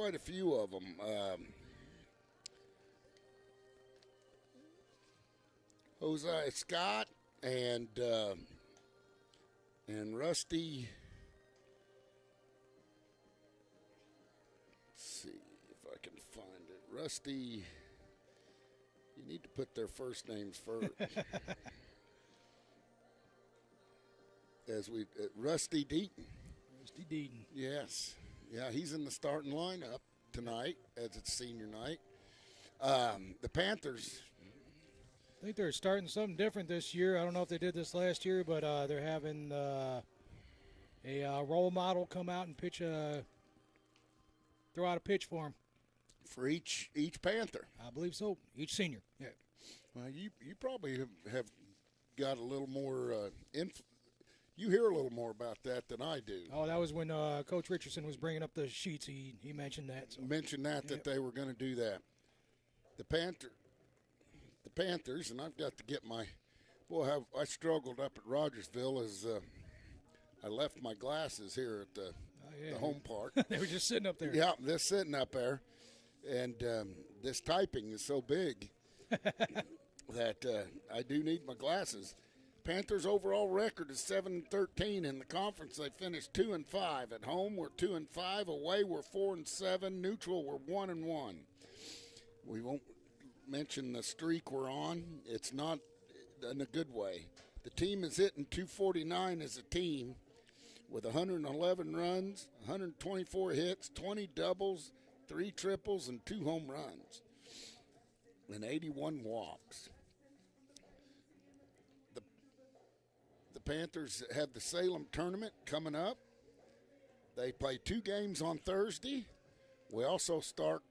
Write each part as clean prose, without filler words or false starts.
quite a few of them. Josiah Scott and Rusty. Let's see if I can find it. Rusty. You need to put their first names first. Rusty Deaton. Rusty Deaton. Yes. Yeah, he's in the starting lineup tonight as it's senior night. The Panthers. I think they're starting something different this year. I don't know if they did this last year, but they're having a role model come out and throw out a pitch for them. For each Panther. I believe so. Each senior. Yeah. Well, you probably have got a little more you hear a little more about that than I do. Oh, that was when Coach Richardson was bringing up the sheets. He mentioned that. So. Mentioned that they were going to do that. The Panthers, and I've got to get my boy. I struggled up at Rogersville as I left my glasses here at the home park. They were just sitting up there. Yeah, they're sitting up there. And this typing is so big that I do need my glasses. Panthers' overall record is 7-13. In the conference, they finished 2-5. At home, we're 2-5. Away, we're 4-7. Neutral, we're 1-1. We won't mention the streak we're on. It's not in a good way. The team is hitting 249 as a team with 111 runs, 124 hits, 20 doubles, 3 triples, and 2 home runs, and 81 walks. The Panthers have the Salem tournament coming up. They play 2 games on Thursday. We also start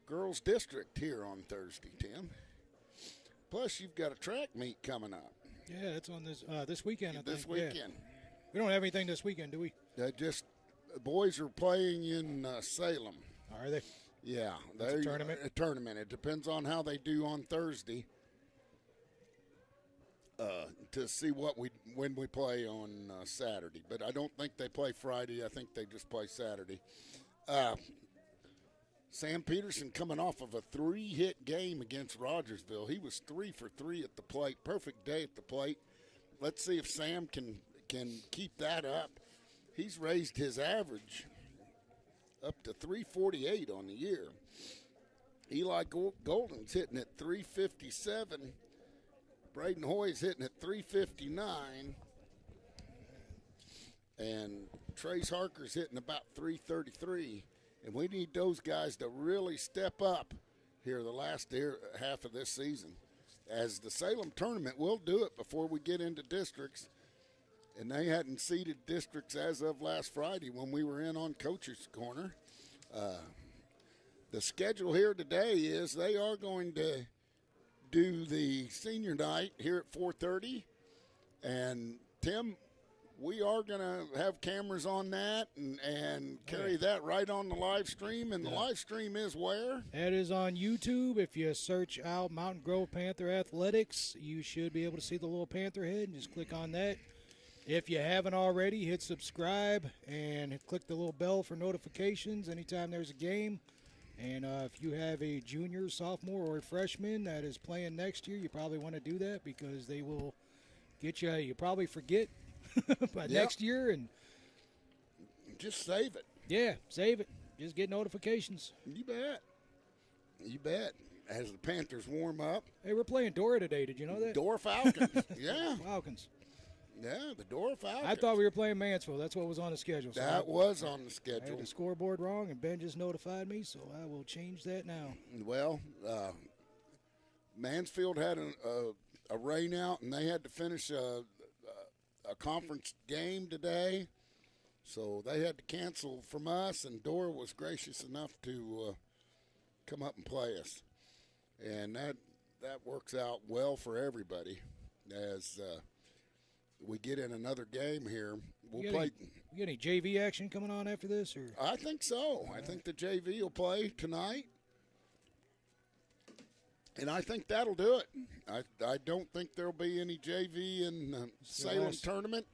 girls district here on Thursday, Tim. Plus, you've got a track meet coming up. Yeah, it's on this weekend, I think. This weekend. Yeah. We don't have anything this weekend, do we? Boys are playing in Salem. Are they? Yeah. That's a tournament? A tournament. It depends on how they do on Thursday to see when we play on Saturday. But I don't think they play Friday. I think they just play Saturday. Sam Peterson coming off of a 3-hit game against Rogersville. He was 3 for 3 at the plate. Perfect day at the plate. Let's see if Sam can keep that up. He's raised his average up to 348 on the year. Eli Golden's hitting at 357. Braden Hoy's hitting at 359. And Trace Harker's hitting about 333. And we need those guys to really step up here the last half of this season. As the Salem tournament, we'll do it before we get into districts. And they hadn't seeded districts as of last Friday when we were in on Coach's Corner. The schedule here today is they are going to do the senior night here at 4:30. And, Tim, we are going to have cameras on that and carry that right on the live stream. And the live stream is where? It is on YouTube. If you search out Mountain Grove Panther Athletics, you should be able to see the little panther head and just click on that. If you haven't already, hit subscribe and click the little bell for notifications anytime there's a game. And if you have a junior, sophomore, or freshman that is playing next year, you probably want to do that because they will get you. You probably forget by next year. And just save it. Yeah, save it. Just get notifications. You bet. You bet. As the Panthers warm up. Hey, we're playing Dora today. Did you know that? Dora Falcons. Yeah. Falcons. Yeah, the Dora Falcons. I thought we were playing Mansfield. That's what was on the schedule. So that was on the I schedule. had the scoreboard wrong, and Ben just notified me, so I will change that now. Well, Mansfield had a rain out, and they had to finish a conference game today, so they had to cancel from us, and Dora was gracious enough to come up and play us. And that works out well for everybody as we get in another game here. We'll play. You got any JV action coming on after this? Or I think so. I think the JV will play tonight. And I think that'll do it. I don't think there'll be any JV in the Salem tournament.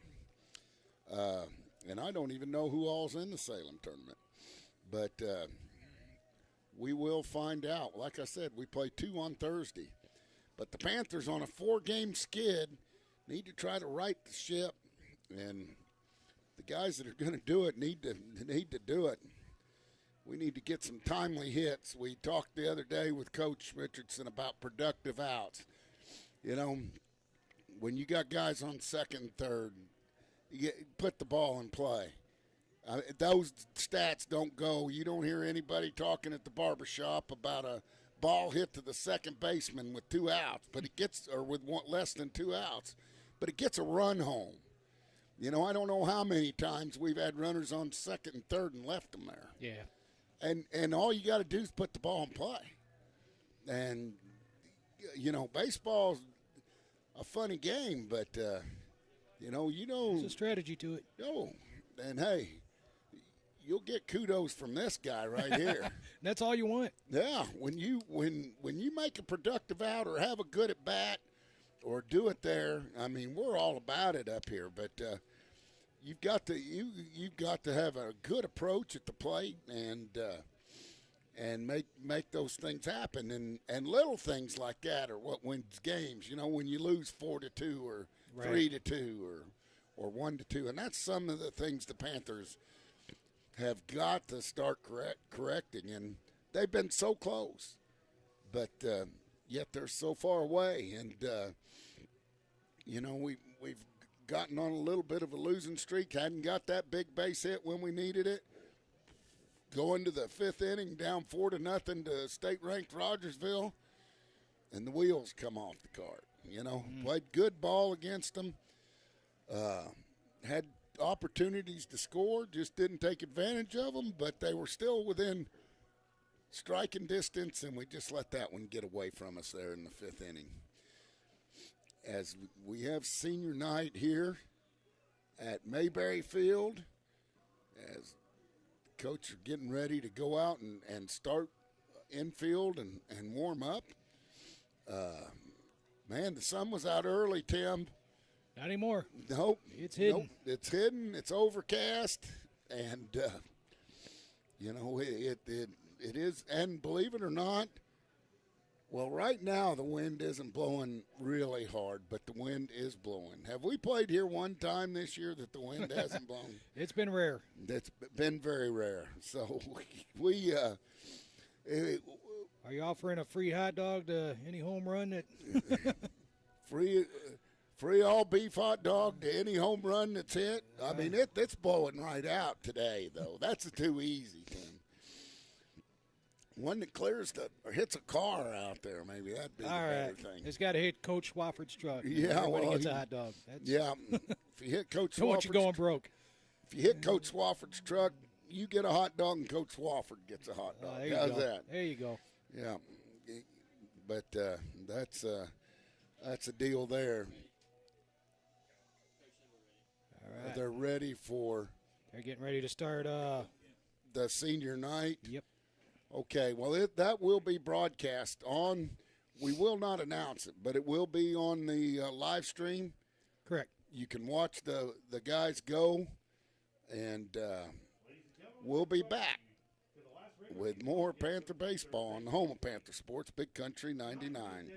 And I don't even know who all's in the Salem tournament. But we will find out. Like I said, we play 2 on Thursday. But the Panthers on a 4-game skid need to try to right the ship, and the guys that are going to do it need to do it. We need to get some timely hits. We talked the other day with Coach Richardson about productive outs. You know, when you got guys on second and third, put the ball in play. Those stats don't go. You don't hear anybody talking at the barbershop about a ball hit to the second baseman with 2 outs, but it gets, or with less than 2 outs, but it gets a run home. You know, I don't know how many times we've had runners on second and third and left them there. Yeah. And all you got to do is put the ball in play. And, you know, baseball's a funny game, but, you know. There's a strategy to it. Oh, and hey, you'll get kudos from this guy right here. That's all you want. Yeah, when you make a productive out or have a good at bat or do it there, I mean, we're all about it up here. But you've got to have a good approach at the plate and make those things happen. And little things like that are what wins games. You know, when you lose 4-2 or 3-2 or 1-2, and that's some of the things the Panthers have got to start correcting, and they've been so close, but yet they're so far away. And you know, we've gotten on a little bit of a losing streak. Hadn't got that big base hit when we needed it. Going to the 5th inning, down 4-0 to state-ranked Rogersville, and the wheels come off the cart. You know, played good ball against them. Had opportunities to score, just didn't take advantage of them, but they were still within striking distance, and we just let that one get away from us there in the 5th inning. As we have senior night here at Mayberry Field, as the coach are getting ready to go out and start infield and warm up. Man, the sun was out early, Tim. Not anymore. Nope. It's hidden. Nope. It's hidden. It's overcast. And, you know, it is. And believe it or not, well, right now the wind isn't blowing really hard, but the wind is blowing. Have we played here one time this year that the wind hasn't blown? It's been rare. It's been very rare. So we are you offering a free hot dog to any home run that free all beef hot dog to any home run that's hit? I mean, it's blowing right out today, though. That's too easy, Tim. One that clears or hits a car out there, maybe that'd be the better thing. It's got to hit Coach Swafford's truck. Yeah, everybody gets a hot dog. Yeah, if you hit Coach don't want you going broke. If you hit Coach Swafford's truck, you get a hot dog, and Coach Swafford gets a hot dog. How's that? There you go. Yeah, but that's a deal there. All right. They're ready for. They're getting ready to start the senior night. Yep. Okay, well, that will be broadcast on. We will not announce it, but it will be on the live stream. Correct. You can watch the guys go, and we'll be back with more Panther baseball on the home of Panther Sports, Big Country 99.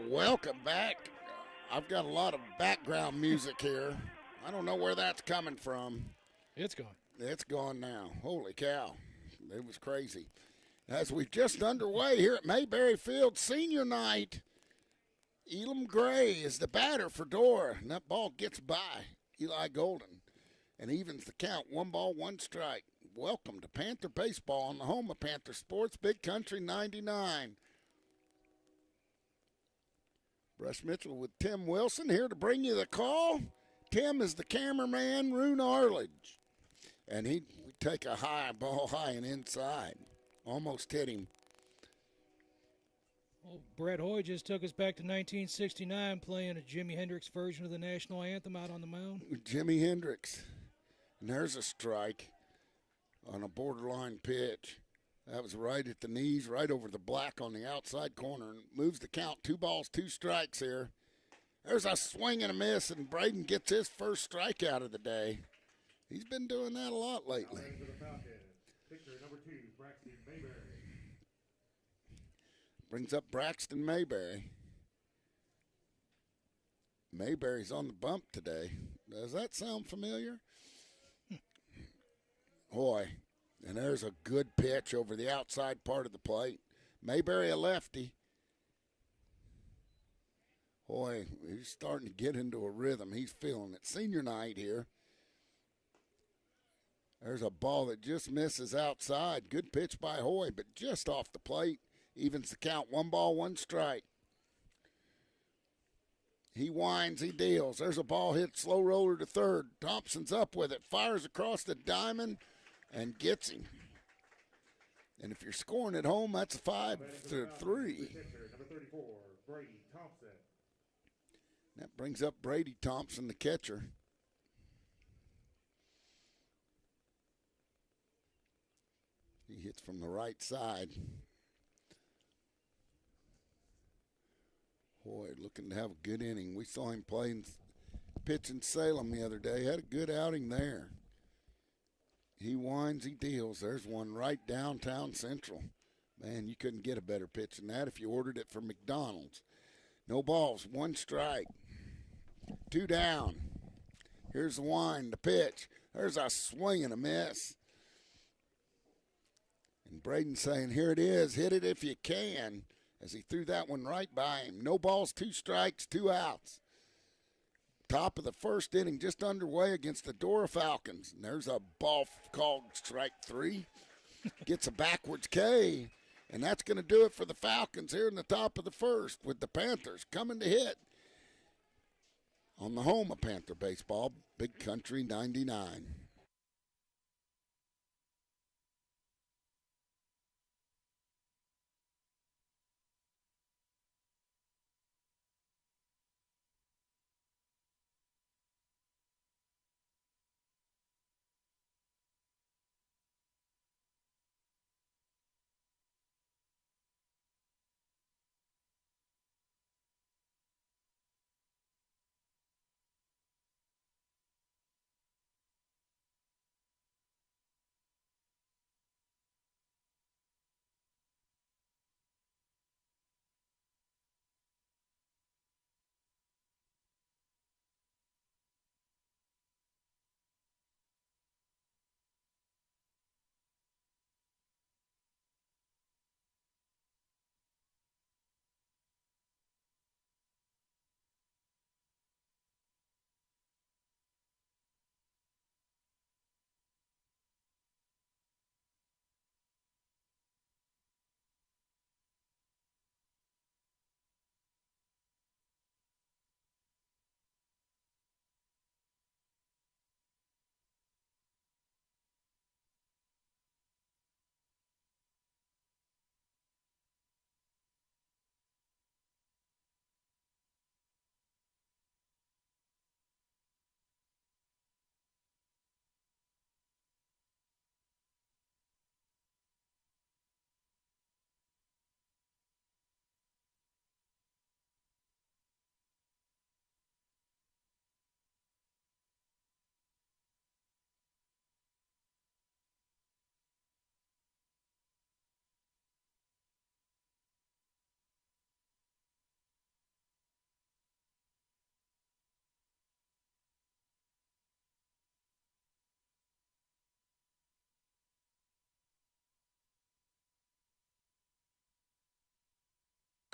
Welcome back. I've got a lot of background music here. I don't know where that's coming from. It's gone. It's gone now. Holy cow. It was crazy. As we're just underway here at Mayberry Field Senior Night, Elam Gray is the batter for Dora, and that ball gets by Eli Golden and evens the count. 1 ball, 1 strike. Welcome to Panther Baseball on the home of Panther Sports, Big Country 99. Brush Mitchell with Tim Wilson here to bring you the call. Tim is the cameraman, Rune Arledge. And he take a high ball high and inside. Almost hit him. Well, Brett Hoy just took us back to 1969 playing a Jimi Hendrix version of the national anthem out on the mound. Jimi Hendrix. And there's a strike on a borderline pitch. That was right at the knees, right over the black on the outside corner, and moves the count. 2 balls, 2 strikes here. There's a swing and a miss, and Braden gets his first strikeout of the day. He's been doing that a lot lately. Brings up Braxton Mayberry. Mayberry's on the bump today. Does that sound familiar? Boy, and there's a good pitch over the outside part of the plate. Mayberry a lefty. Boy, he's starting to get into a rhythm. He's feeling it. Senior night here. There's a ball that just misses outside. Good pitch by Hoy, but just off the plate. Evens the count. 1 ball, 1 strike. He winds, he deals. There's a ball hit, slow roller to third. Thompson's up with it, fires across the diamond, and gets him. And if you're scoring at home, that's a 5-3. Number 34, Brady Thompson. That brings up Brady Thompson, the catcher. He hits from the right side. Boy, looking to have a good inning. We saw him pitch in Salem the other day. Had a good outing there. He winds, he deals. There's one right downtown Central. Man, you couldn't get a better pitch than that if you ordered it from McDonald's. No balls, 1 strike. 2 down. Here's the wind, the pitch. There's a swing and a miss. And Braden saying, here it is, hit it if you can, as he threw that one right by him. No balls, 2 strikes, 2 outs. Top of the first inning, just underway against the Dora Falcons. And there's a ball called strike 3. Gets a backwards K. And that's going to do it for the Falcons here in the top of the first, with the Panthers coming to hit on the home of Panther Baseball, Big Country 99.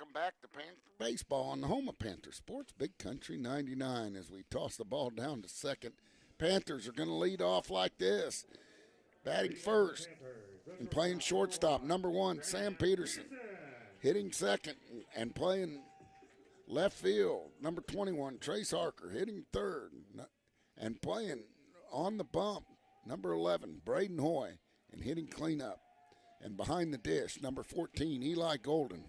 welcome back to Panther Baseball on the home of Panther Sports, Big Country 99, as we toss the ball down to second. Panthers are going to lead off like this. Batting first and playing shortstop, number 1, Sam Peterson. Hitting second and playing left field, number 21, Trace Harker. Hitting third and playing on the bump, number 11, Braden Hoy. And hitting cleanup. And behind the dish, number 14, Eli Golden.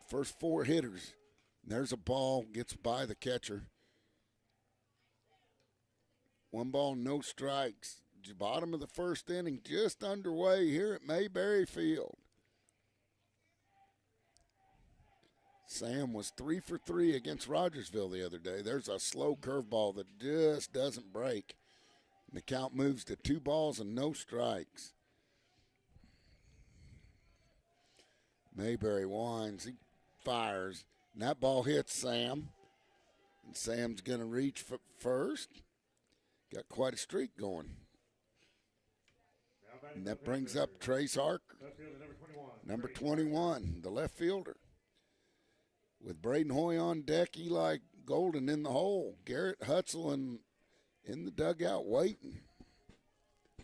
First 4 hitters. And there's a ball, gets by the catcher. 1 ball, no strikes. Bottom of the first inning, just underway here at Mayberry Field. Sam was 3 for 3 against Rogersville the other day. There's a slow curveball that just doesn't break. And the count moves to 2 balls and no strikes. Mayberry winds, he fires, and that ball hits Sam. And Sam's going to reach for first. Got quite a streak going. And that brings up Trace Harker, number 21, the left fielder. With Braden Hoy on deck, Eli Golden in the hole. Garrett Hutzel in the dugout waiting.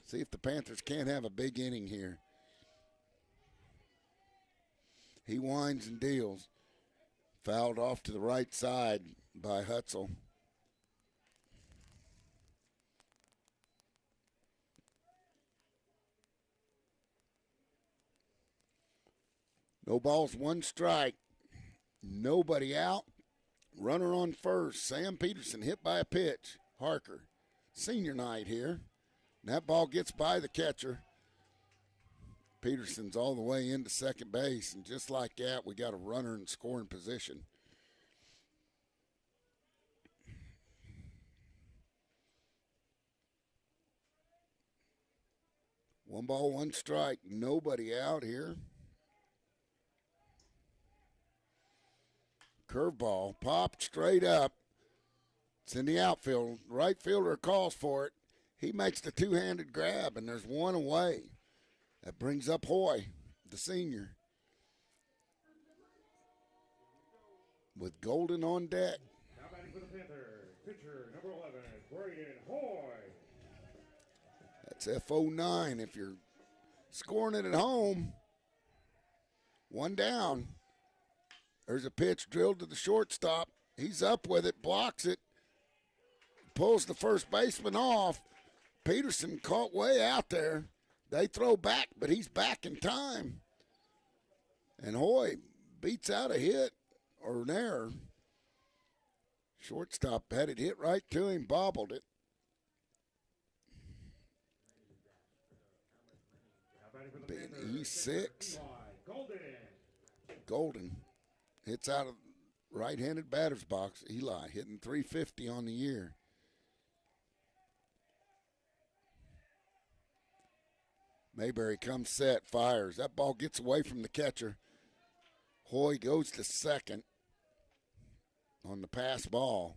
See if the Panthers can't have a big inning here. He winds and deals. Fouled off to the right side by Hutzel. No balls, 1 strike. Nobody out. Runner on first. Sam Peterson hit by a pitch. Harker. Senior night here. And that ball gets by the catcher. Peterson's all the way into second base. And just like that, we got a runner in scoring position. One ball, 1 strike. Nobody out here. Curveball popped straight up. It's in the outfield. Right fielder calls for it. He makes the 2-handed grab, and there's 1 away. That brings up Hoy, the senior, with Golden on deck. Now batting for the Panthers, pitcher number 11, Braden Hoy. That's F09 if you're scoring it at home. 1 down. There's a pitch drilled to the shortstop. He's up with it, blocks it, pulls the first baseman off. Peterson caught way out there. They throw back, but he's back in time. And Hoy beats out a hit or an error. Shortstop had it hit right to him, bobbled it. Being E6. Golden hits out of right-handed batter's box. Eli hitting .350 on the year. Mayberry comes set, fires. That ball gets away from the catcher. Hoy goes to second on the pass ball.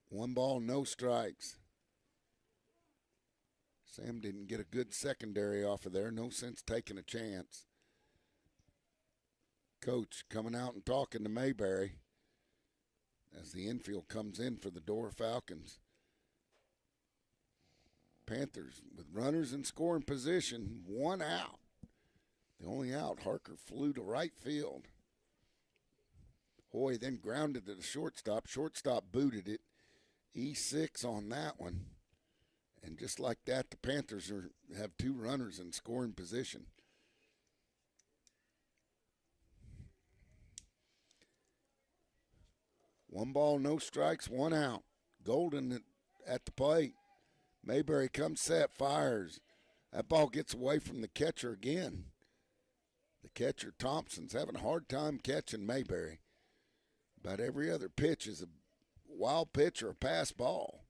1 ball, no strikes. Sam didn't get a good secondary off of there. No sense taking a chance. Coach coming out and talking to Mayberry as the infield comes in for the Door Falcons. Panthers with runners in scoring position, 1 out. The only out, Harker flew to right field. Hoy then grounded to the shortstop. Shortstop booted it. E6 on that one. And just like that, the Panthers have 2 runners in scoring position. One ball, no strikes, 1 out. Golden at the plate. Mayberry comes set, fires. That ball gets away from the catcher again. The catcher, Thompson's, having a hard time catching Mayberry. About every other pitch is a wild pitch or a pass ball.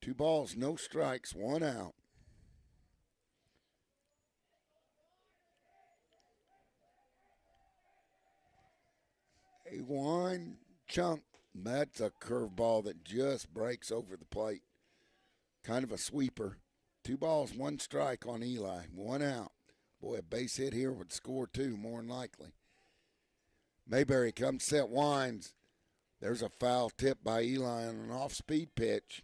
2 balls, no strikes, 1 out. A 1 chunk. That's a curveball that just breaks over the plate. Kind of a sweeper. 2 balls, 1 strike on Eli. 1 out. Boy, a base hit here would score two, more than likely. Mayberry comes set, winds. There's a foul tip by Eli on an off-speed pitch.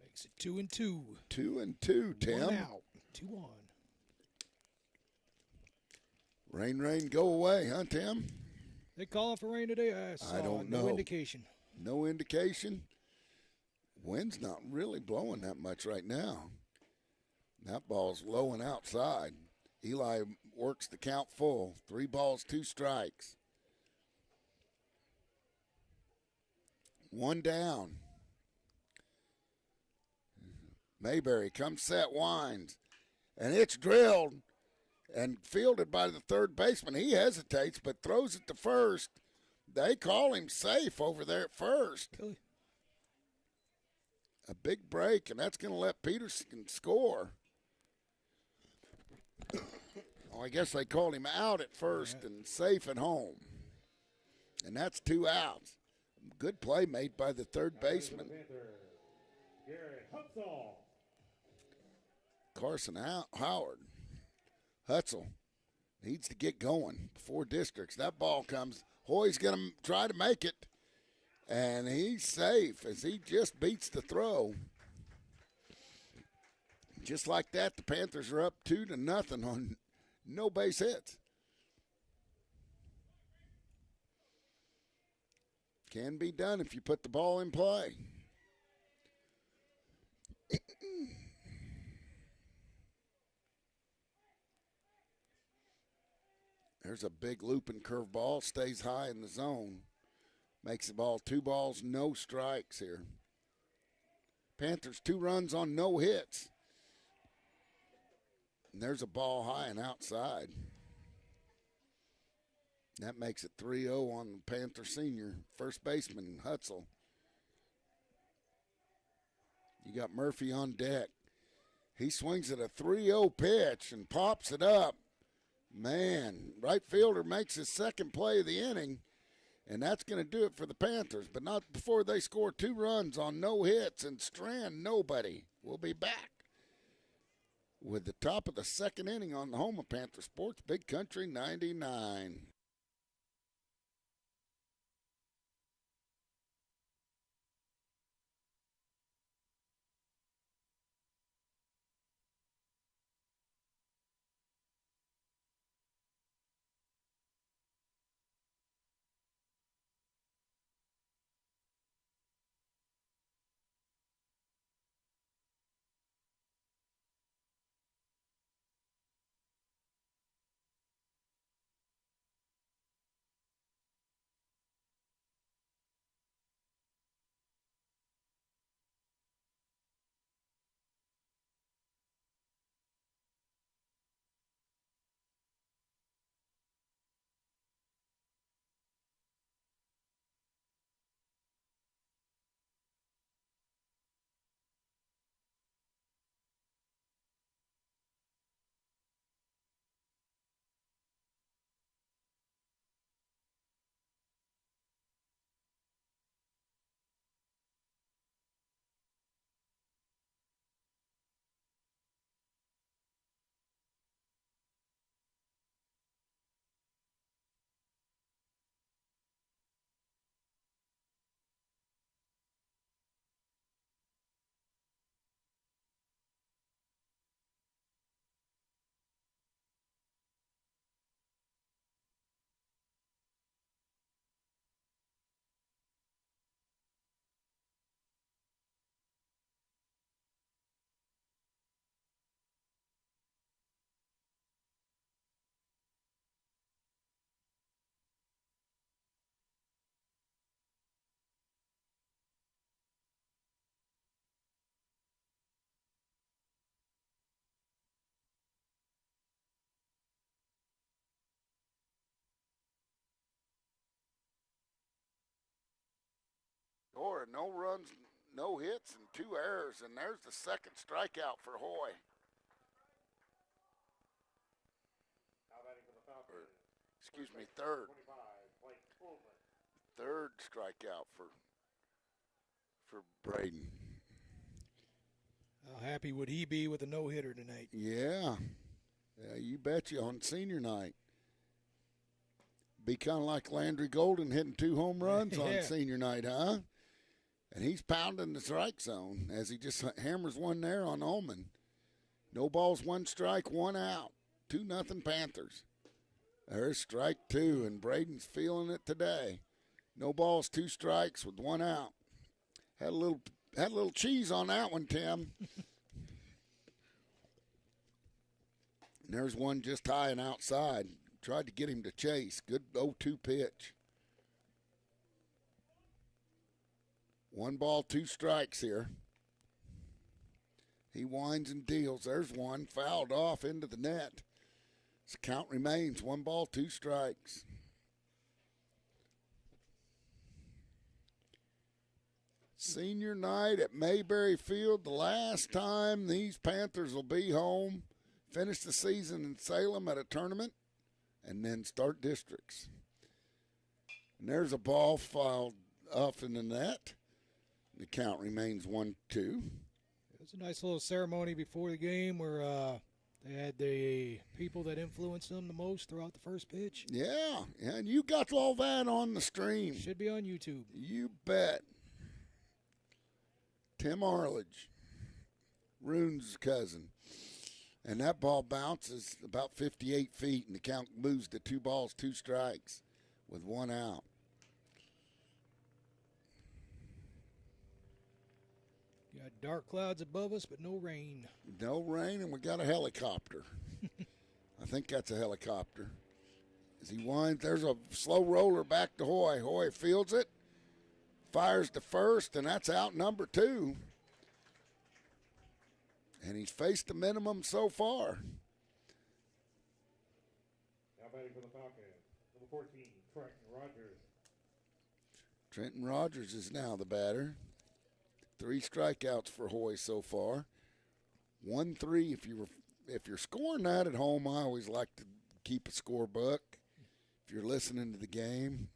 Makes it 2-2. 2-2, Tim. One out. 2-1. Rain, go away, huh, Tim? They calling for rain today? I don't no know. indication. No indication. Wind's not really blowing that much right now. That ball's low and outside. Eli works the count full. 3 balls, 2 strikes. 1 down. Mayberry comes set, winds. And it's drilled and fielded by the third baseman. He hesitates but throws it to first. They call him safe over there at first. Really? A big break, and that's going to let Peterson score. Oh, I guess they called him out at first and safe at home. And that's 2 outs. Good play made by the third baseman. Carson Howard. Hutzel needs to get going before districts. That ball comes. Hoy's going to try to make it. And he's safe as he just beats the throw. Just like that, the Panthers are up 2-0 on no base hits. Can be done if you put the ball in play. There's a big looping curve ball, stays high in the zone. Makes the ball 2 balls, no strikes here. Panthers 2 runs on no hits. And there's a ball high and outside. That makes it 3-0 on the Panther senior, first baseman, Hutzel. You got Murphy on deck. He swings at a 3-0 pitch and pops it up. Man, right fielder makes his second play of the inning, and that's going to do it for the Panthers, but not before they score 2 runs on no hits and strand nobody. We'll be back with the top of the second inning on the home of Panther Sports, Big Country 99. Or no runs, no hits, and 2 errors, and there's the second strikeout for Hoy. Excuse me, third. Third strikeout for Braden. How happy would he be with a no-hitter tonight? Yeah. Yeah, you bet you on senior night. Be kind of like Landry Golden hitting 2 home runs Yeah. on senior night, huh? And he's pounding the strike zone as he just hammers one there on Ullman. No balls, 1 strike, 1 out. 2-0 Panthers. There's strike 2, and Braden's feeling it today. No balls, 2 strikes with 1 out. Had a little cheese on that one, Tim. And there's one just high and outside. Tried to get him to chase. Good 0-2 pitch. 1 ball, 2 strikes here. He winds and deals. There's one fouled off into the net. So count remains 1 ball, 2 strikes. Senior night at Mayberry Field, the last time these Panthers will be home. Finish the season in Salem at a tournament, and then start districts. And there's a ball fouled off in the net. The count remains 1-2. It was a nice little ceremony before the game where they had the people that influenced them the most throughout the first pitch. Yeah, and you got all that on the stream. Should be on YouTube. You bet. Tim Arledge, Rune's cousin. And that ball bounces about 58 feet, and the count moves to 2 balls, 2 strikes with 1 out. Got dark clouds above us, but no rain. No rain, and we got a helicopter. I think that's a helicopter. As he winds, there's a slow roller back to Hoy. Hoy fields it, fires to first, and that's out number 2. And he's faced the minimum so far. Now batting for the Falcons, number 14, Trenton Rogers. Trenton Rogers is now the batter. 3 strikeouts for Hoy so far. 1-3. If you're scoring that at home, I always like to keep a score book. If you're listening to the game,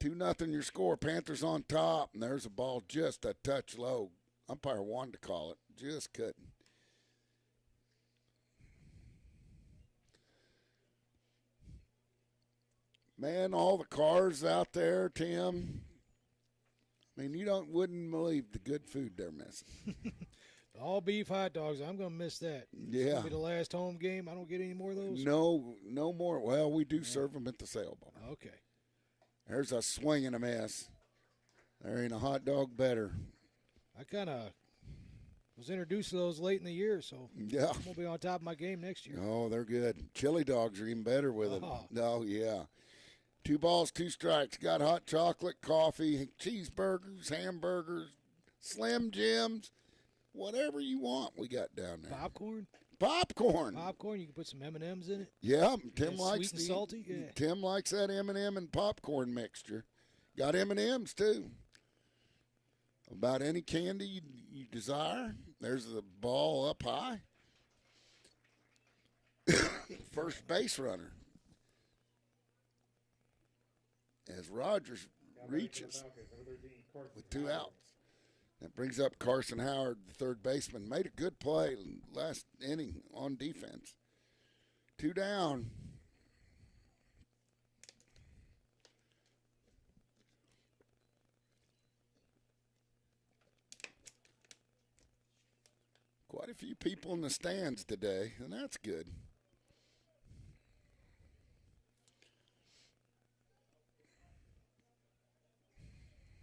2-0 your score. Panthers on top, and there's a ball just a touch low. Umpire wanted to call it, just couldn't. Man, all the cars out there, Tim. I mean, wouldn't believe the good food they're missing. All beef hot dogs. I'm going to miss that. Yeah. It's gonna be the last home game. I don't get any more of those? No more. Well, we do serve them at the sale bar. Okay. There's a swing and a miss. There ain't a hot dog better. I kind of was introduced to those late in the year, so Yeah. I'm going to be on top of my game next year. Oh, they're good. Chili dogs are even better with it. Oh. Oh, yeah. 2 balls, 2 strikes. Got hot chocolate, coffee, cheeseburgers, hamburgers, Slim Jims, whatever you want we got down there. Popcorn? Popcorn. Popcorn. You can put some M&Ms in it. Yeah, Tim Yeah, likes sweet and salty. Yeah. Tim likes that M&M and popcorn mixture. Got M&Ms too. About any candy you desire. There's the ball up high. First base runner. As Rogers Now batting for the reaches Falcons, number 13, Carson with 2 Howard. outs. That brings up Carson Howard, the third baseman. Made a good play last inning on defense. 2 down. Quite a few people in the stands today, and that's good.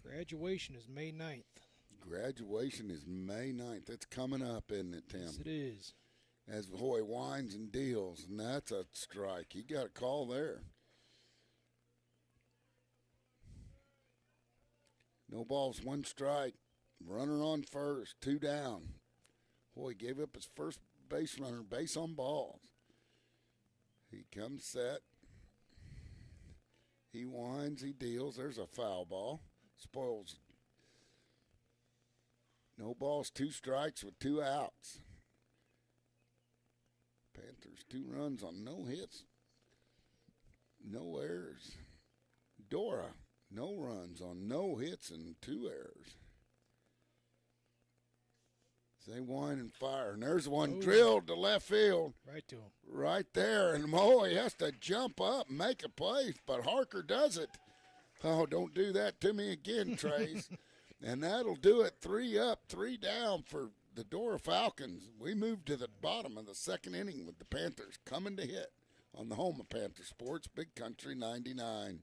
Graduation is May 9th. Graduation is May 9th. It's coming up, isn't it, Tim? Yes, it is. As Hoy winds and deals, and that's a strike. He got a call there. No balls, 1 strike. Runner on first, 2 down. Hoy gave up his first base runner, base on balls. He comes set. He winds, he deals. There's a foul ball. Spoils. No balls, 2 strikes with 2 outs. Panthers 2 runs on no hits, no errors. Dora, no runs on no hits and 2 errors. They wind and fire. And there's one drilled to left field. Right to him. Right there. And he has to jump up and make a play, but Harker does it. Oh, don't do that to me again, Trace. And that'll do it. 3 up, 3 down for the Dora Falcons. We move to the bottom of the second inning with the Panthers coming to hit on the home of Panther Sports, Big Country 99.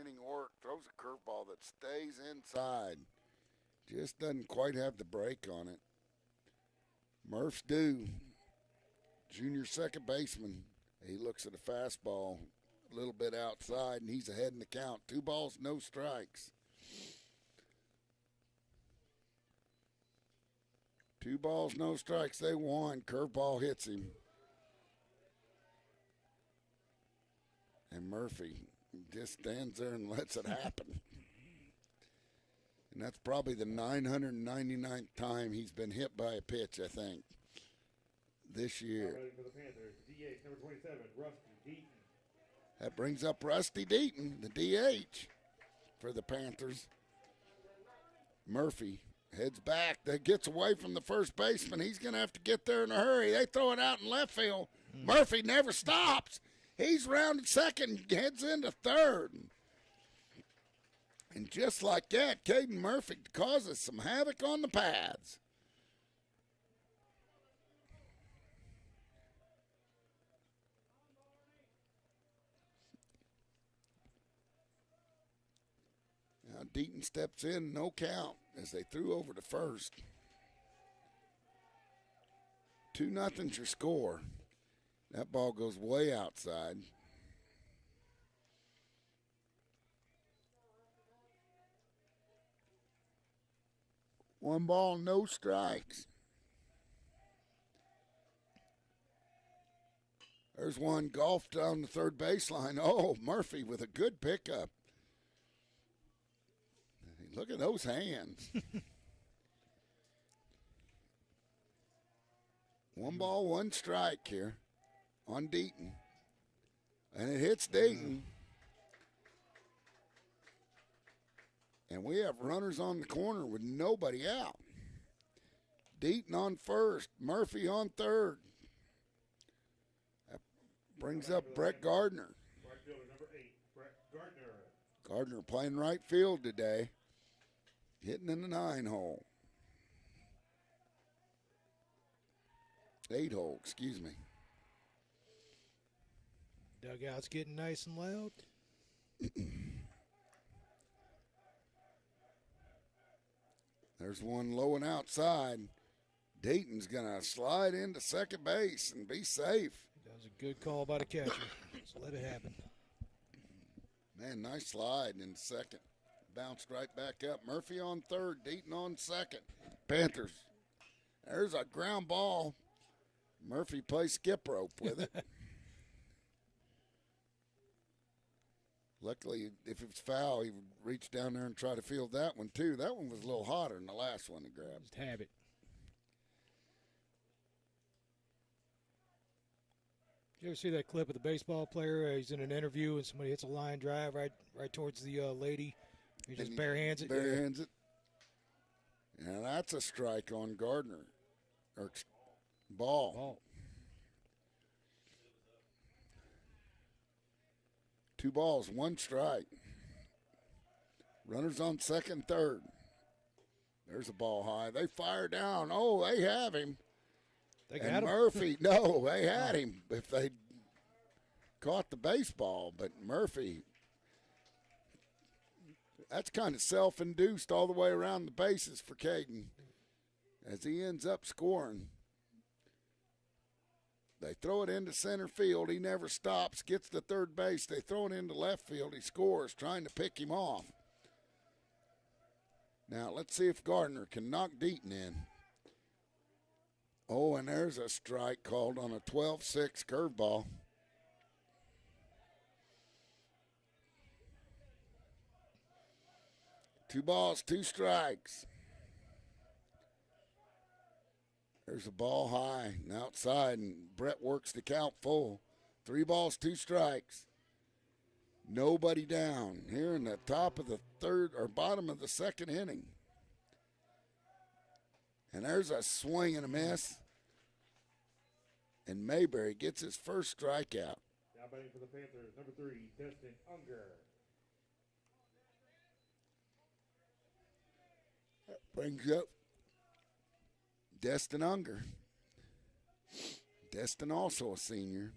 Inning work, throws a curveball that stays inside. Just doesn't quite have the break on it. Murph's due. Junior second baseman. He looks at a fastball a little bit outside, and he's ahead in the count. 2 balls, no strikes. 2 balls, no strikes. They won. Curveball hits him. And Murphy just stands there and lets it happen. And that's probably the 999th time he's been hit by a pitch, I think, this year. For the Panthers, DH number 27, Rusty Deaton. That brings up Rusty Deaton, the DH for the Panthers. Murphy heads back. That gets away from the first baseman. He's going to have to get there in a hurry. They throw it out in left field. Murphy never stops. He's rounded second, heads into third. And just like that, Caden Murphy causes some havoc on the pads. Now Deaton steps in, no count, as they threw over to first. 2-0's your score. That ball goes way outside. One ball, no strikes. There's one golfed on the third baseline. Oh, Murphy with a good pickup. Look at those hands. 1 ball, 1 strike here on Deaton. And it hits Deaton. And we have runners on the corner with nobody out. Deaton on first, Murphy on third. That brings up Brett Gardner. Right fielder number 8, Brett Gardner. Gardner playing right field today. Hitting in the 9-hole. 8-hole, excuse me. Dugout's getting nice and loud. There's one low and outside. Dayton's going to slide into second base and be safe. That was a good call by the catcher. So let it happen. Man, nice slide in second. Bounced right back up. Murphy on third, Deaton on second. Panthers. There's a ground ball. Murphy plays skip rope with it. Luckily, if it was foul, he would reach down there and try to field that one, too. That one was a little hotter than the last one he grabbed. Just have it. You ever see that clip of the baseball player? He's in an interview and somebody hits a line drive right towards the lady. He just bare hands it. Bare hands it. Yeah, that's a strike on Gardner. Or ball. 2 balls, 1 strike. Runners on second, third. There's a ball high. They fire down. Oh, they have him. They got and him. Murphy, no, they had him if they caught the baseball. But Murphy, that's kind of self-induced all the way around the bases for Caden as he ends up scoring. They throw it into center field. He never stops, gets to third base. They throw it into left field. He scores, trying to pick him off. Now, let's see if Gardner can knock Deaton in. Oh, and there's a strike called on a 12-6 curveball. Two balls, 2 strikes. There's a ball high and outside, and Brett works the count full. 3 balls, 2 strikes. Nobody down here in the top of the third or bottom of the second inning. And there's a swing and a miss. And Mayberry gets his first strikeout. Now batting for the Panthers, number 3, Destin Unger. That brings up Destin Unger. Destin also a senior.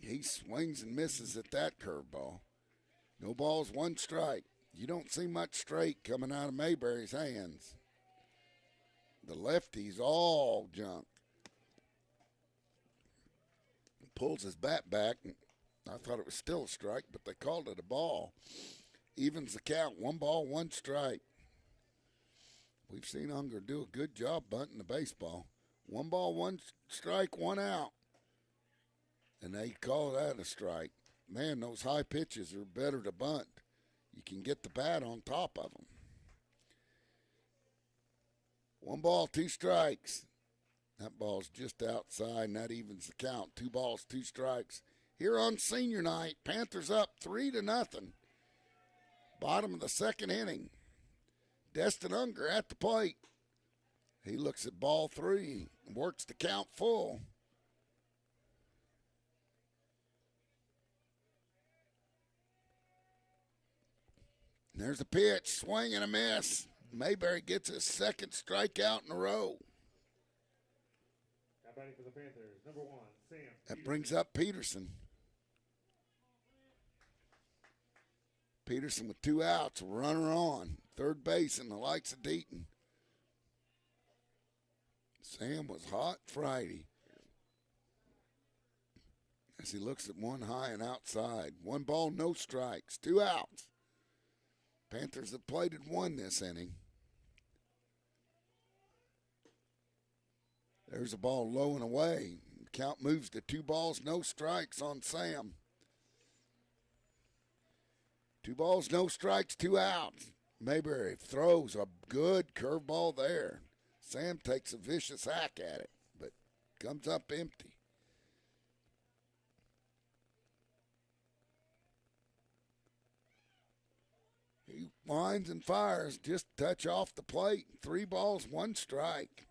He swings and misses at that curveball. No balls, 1 strike. You don't see much straight coming out of Mayberry's hands. The lefty's all junk. Pulls his bat back. I thought it was still a strike, but they called it a ball. Evens the count, 1 ball, 1 strike. We've seen Unger do a good job bunting the baseball. 1 ball, 1 strike, 1 out. And they call that a strike. Man, those high pitches are better to bunt. You can get the bat on top of them. 1 ball, 2 strikes. That ball's just outside, and that evens the count. 2 balls, 2 strikes. Here on senior night, Panthers up 3-0. Bottom of the second inning. Destin Unger at the plate. He looks at ball 3 and works the count full. And there's a pitch, swing and a miss. Mayberry gets his second strikeout in a row. Now batting for the Panthers, number 1, Sam. That brings up Peterson. Peterson with 2 outs, a runner on. Third base in the likes of Deaton. Sam was hot Friday. As he looks at 1 high and outside. 1 ball, no strikes, 2 outs. Panthers have plated 1 this inning. There's a ball low and away. Count moves to 2 balls, no strikes on Sam. 2 balls, no strikes, 2 outs. Mayberry throws a good curveball there. Sam takes a vicious hack at it, but comes up empty. He winds and fires, just touch off the plate. 3 balls, 1 strike.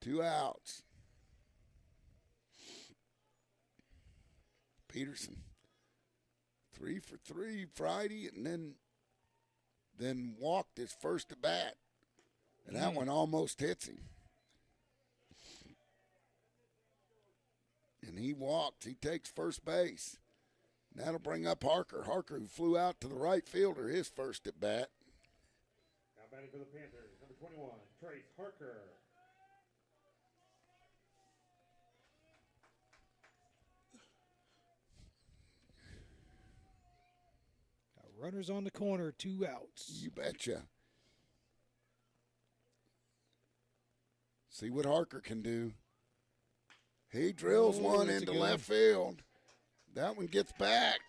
2 outs. Peterson, 3 for 3 Friday, and then walked his first at bat. And that one almost hits him. And he walks. He takes first base. And that'll bring up Harker. Harker, who flew out to the right fielder, his first at bat. Now batting for the Panthers, number 21, Trace Harker. Runners on the corner, 2 outs. You betcha. See what Harker can do. He drills one that's a into good left field. That one gets back.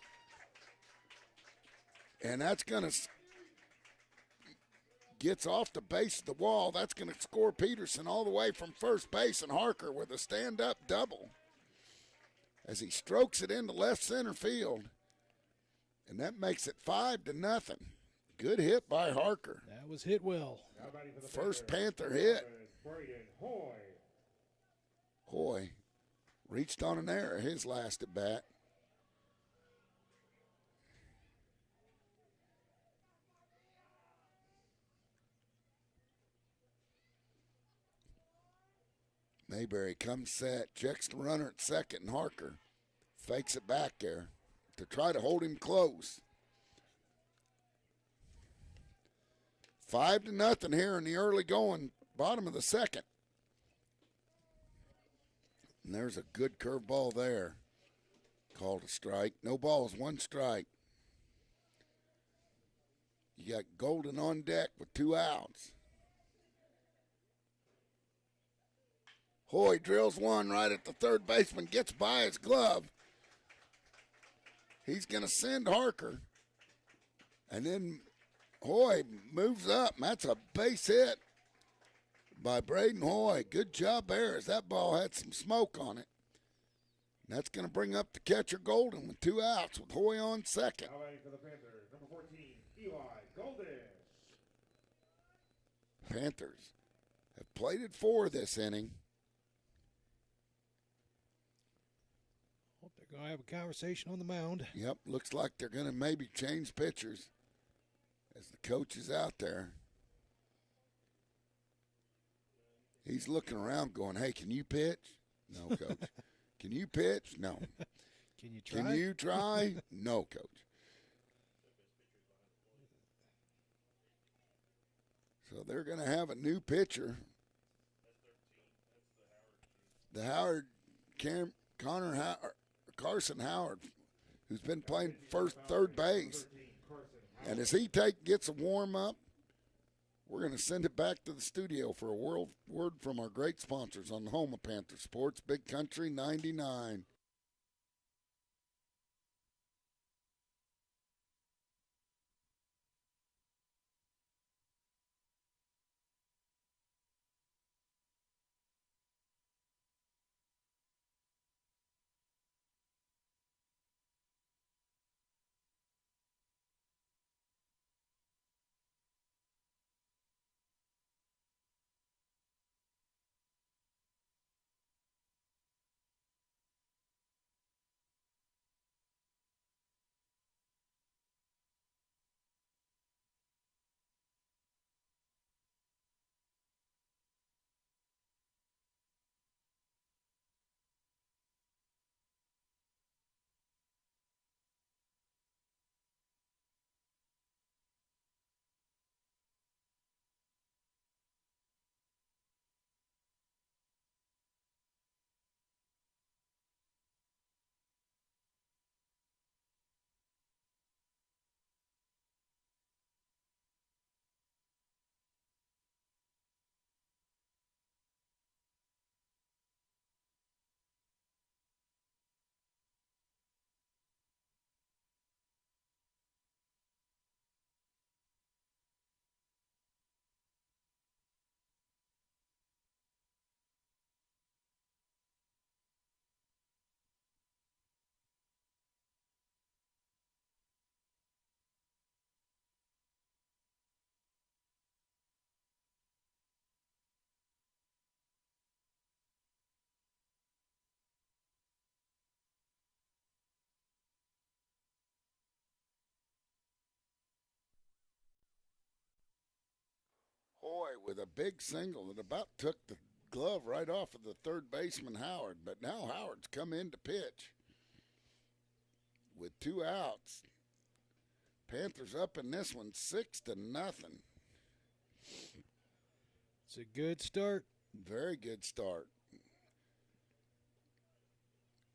And that's going to gets off the base of the wall. That's going to score Peterson all the way from first base, and Harker with a stand-up double as he strokes it into left center field. And that makes it 5-0. Good hit by Harker. That was hit well. First Panther hit. Hoy reached on an error his last at bat. Mayberry comes set, checks the runner at second, and Harker fakes it back there to try to hold him close. 5-0 here in the early going, bottom of the second. And there's a good curveball there. Called a strike. No balls, one strike. You got Golden on deck with 2 outs. Hoy drills one right at the third baseman, gets by his glove. He's going to send Harker. And then Hoy moves up, and that's a base hit by Braden Hoy. Good job there, as that ball had some smoke on it. And that's going to bring up the catcher Golden with 2 outs with Hoy on second. Now batting for the Panthers, number 14, Eli Golden. Panthers have played it 4 this inning. Hope they're going to have a conversation on the mound. Yep, looks like they're going to maybe change pitchers as the coach is out there. He's looking around going, hey, can you pitch? No, coach. Can you pitch? No. Can you try? Can you try? No, coach. So they're going to have a new pitcher. The Carson Howard, who's been playing third base. And as he gets a warm up, we're going to send it back to the studio for a word from our great sponsors on the home of Panther Sports, Big Country 99. Hoy with a big single that about took the glove right off of the third baseman Howard, but now Howard's come in to pitch with 2 outs. Panthers up in this one 6-0. It's a good start. Very good start.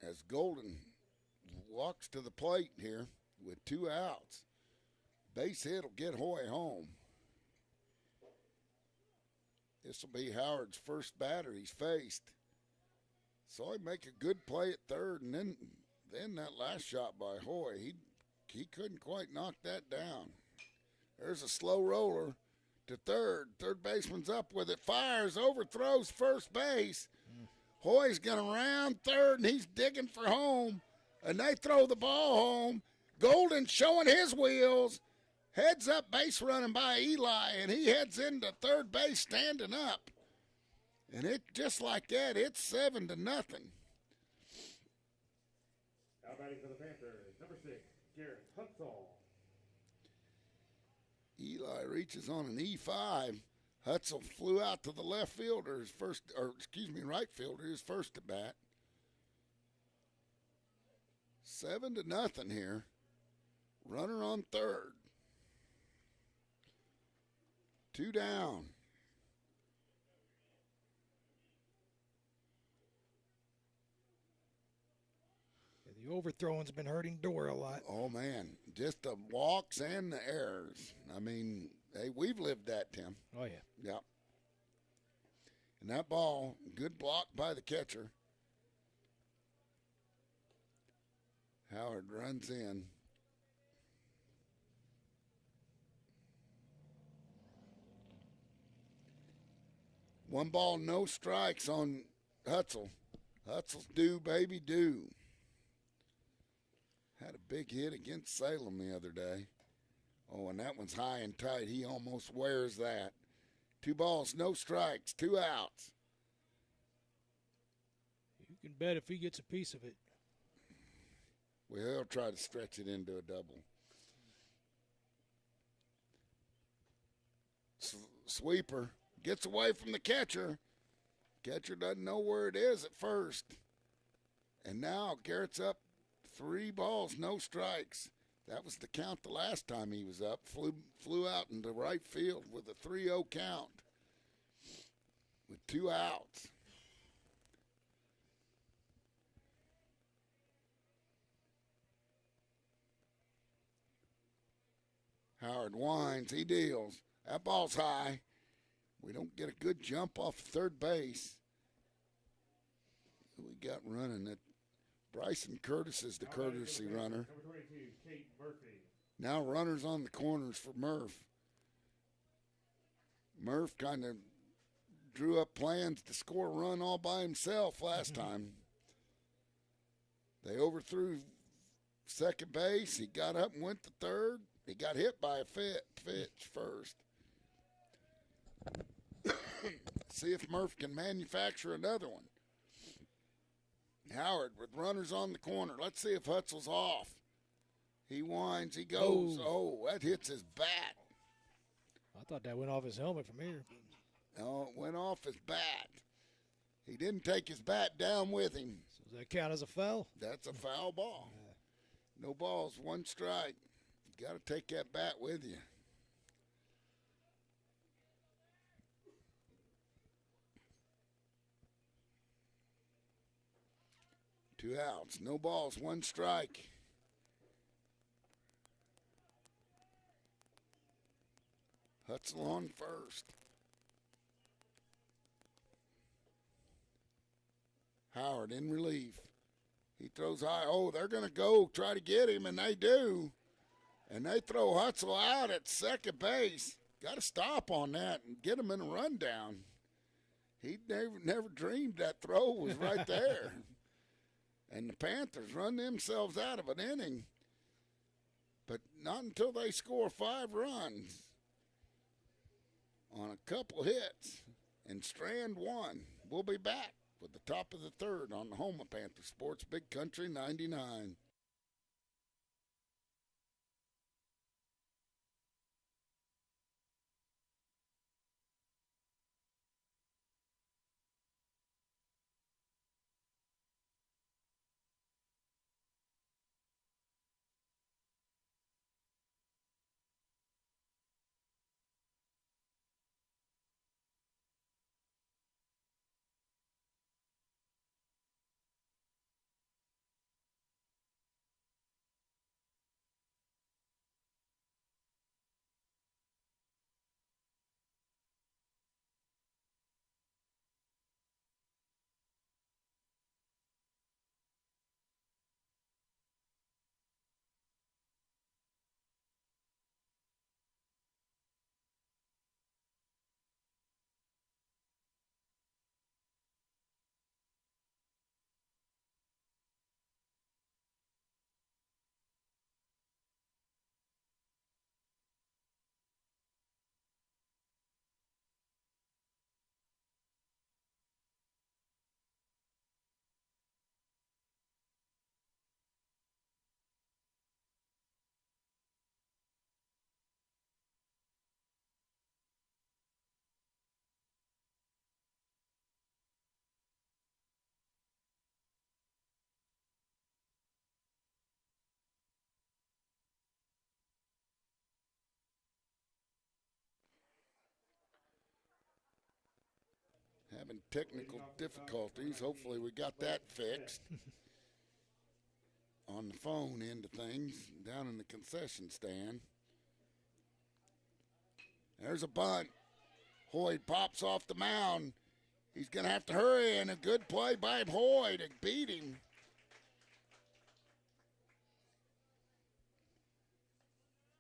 As Golden walks to the plate here with 2 outs. Base hit will get Hoy home. This will be Howard's first batter he's faced. Saw him make a good play at third, and then that last shot by Hoy, he couldn't quite knock that down. There's a slow roller to third. Third baseman's up with it. Fires, overthrows first base. Hoy's going to round third, and he's digging for home. And they throw the ball home. Golden showing his wheels. Heads up base running by Eli, and he heads into third base standing up. And it just like that, it's 7-0. Now batting for the Panthers, number 6, Garrett Hutzel. Eli reaches on an E5. Hutzel flew out to the left fielder, right fielder, his first at bat. 7-0 here. Runner on third. 2 down. The overthrowing's been hurting Dora a lot. Oh, man. Just the walks and the errors. I mean, hey, we've lived that, Tim. Oh, yeah. Yep. And that ball, good block by the catcher. Howard runs in. One ball, no strikes on Hutzel. Hutzel's due, baby, due. Had a big hit against Salem the other day. Oh, and that one's high and tight. He almost wears that. 2 balls, no strikes, 2 outs. You can bet if he gets a piece of it. Well, he'll try to stretch it into a double. Sweeper gets away from the catcher. Catcher doesn't know where it is at first. And now Garrett's up 3 balls, no strikes. That was the count the last time he was up. Flew out into right field with a 3-0 count with 2 outs. Howard winds, he deals. That ball's high. We don't get a good jump off third base. Who we got running it? Bryson Curtis is the courtesy runner. Number 22, Kate Murphy. Now runners on the corners for Murph. Murph kind of drew up plans to score a run all by himself last time. They overthrew second base. He got up and went to third. He got hit by a pitch first. See if Murph can manufacture another one. Howard with runners on the corner. Let's see if Hutzel's off. He winds, he goes. Oh, that hits his bat. I thought that went off his helmet from here. No, it went off his bat. He didn't take his bat down with him. So does that count as a foul? That's a foul ball. No balls, 1 strike. You got to take that bat with you. Two outs, no balls, 1 strike. Hutzel on first. Howard in relief. He throws high. Oh, they're going to go try to get him, and they do. And they throw Hutzel out at second base. Got to stop on that and get him in a rundown. He never dreamed that throw was right there. And the Panthers run themselves out of an inning. But not until they score 5 runs on a couple hits and strand 1. We'll be back with the top of the third on the home of Panther Sports, Big Country 99. having technical difficulties. Hopefully we got that fixed. On the phone end of things down in the concession stand. There's a bunt. Hoyd pops off the mound. He's going to have to hurry, and a good play by Hoyd to beat him.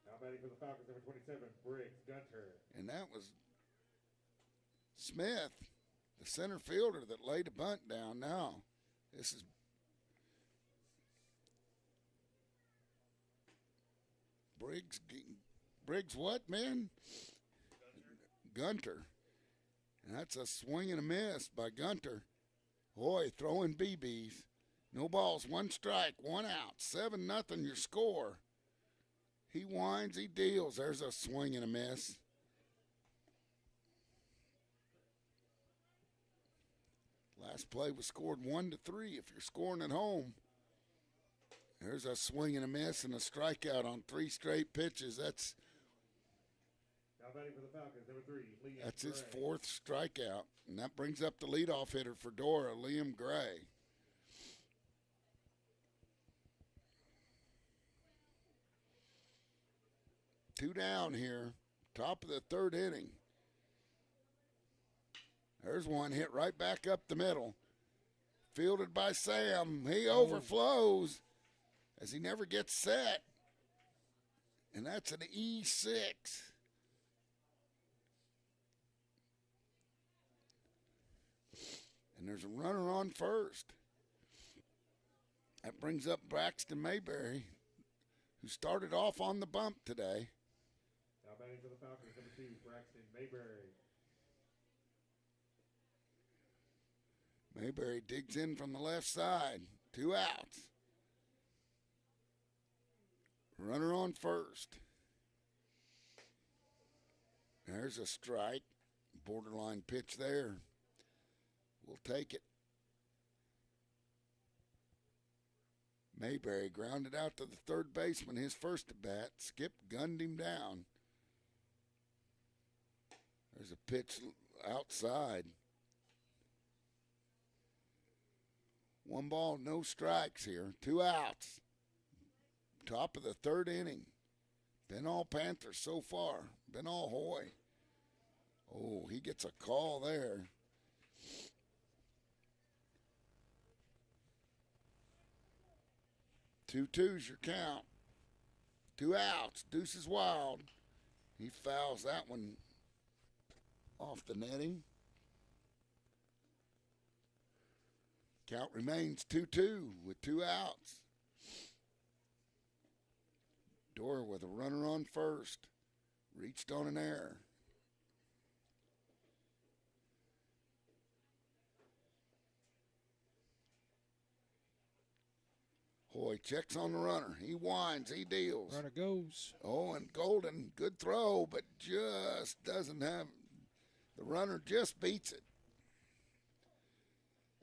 Now batting for the Falcons, number 27, Briggs Gunter. And that was Smith, the center fielder, that laid a bunt down. Now, this is Briggs what, man? Gunter. And that's a swing and a miss by Gunter. Boy, throwing BBs. No balls, one strike, one out. 7-0 your score. He winds, he deals. There's a swing and a miss. Last play was scored 1-3 if you're scoring at home. There's a swing and a miss and a strikeout on 3 straight pitches. That's Now batting for the Falcons, number 3, Liam That's his Gray. 4th strikeout, and that brings up the leadoff hitter for Dora, Liam Gray. Two down here, top of the 3rd inning. There's one hit right back up the middle. Fielded by Sam. He overflows as he never gets set. And that's an E6. And there's a runner on first. That brings up Braxton Mayberry, who started off on the bump today. Now batting for the Falcons, number 2, Braxton Mayberry. Mayberry digs in from the left side. 2 outs. Runner on first. There's a strike. Borderline pitch there. We'll take it. Mayberry grounded out to the 3rd baseman, his first at bat. Skip gunned him down. There's a pitch outside. 1 ball, no strikes here. 2 outs. Top of the 3rd inning. Been all Panthers so far. Been all Hoy. Oh, he gets a call there. 2-2's your count. 2 outs. Deuce is wild. He fouls that one off the netting. Count remains 2-2 with 2 outs. Dora with a runner on first. Reached on an error. Hoy checks on the runner. He winds. He deals. Runner goes. Oh, and Golden, good throw, but just doesn't have. The runner just beats it.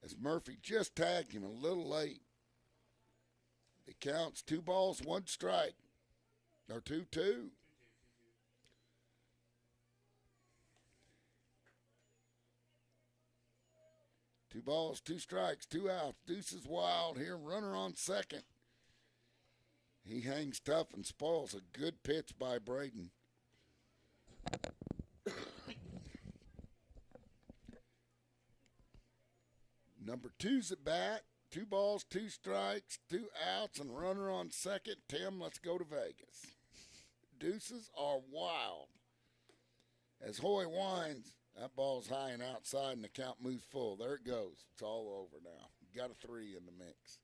As Murphy just tagged him a little late. It counts 2 balls, 1 strike. Or 2-2. Two balls, 2 strikes, 2 outs. Deuce is wild here. Runner on second. He hangs tough and spoils a good pitch by Braden. Number 2's at bat. 2 balls, 2 strikes, 2 outs, and runner on second. Tim, let's go to Vegas. Deuces are wild. As Hoy winds, that ball's high and outside, and the count moves full. There it goes. It's all over now. Got a 3 in the mix.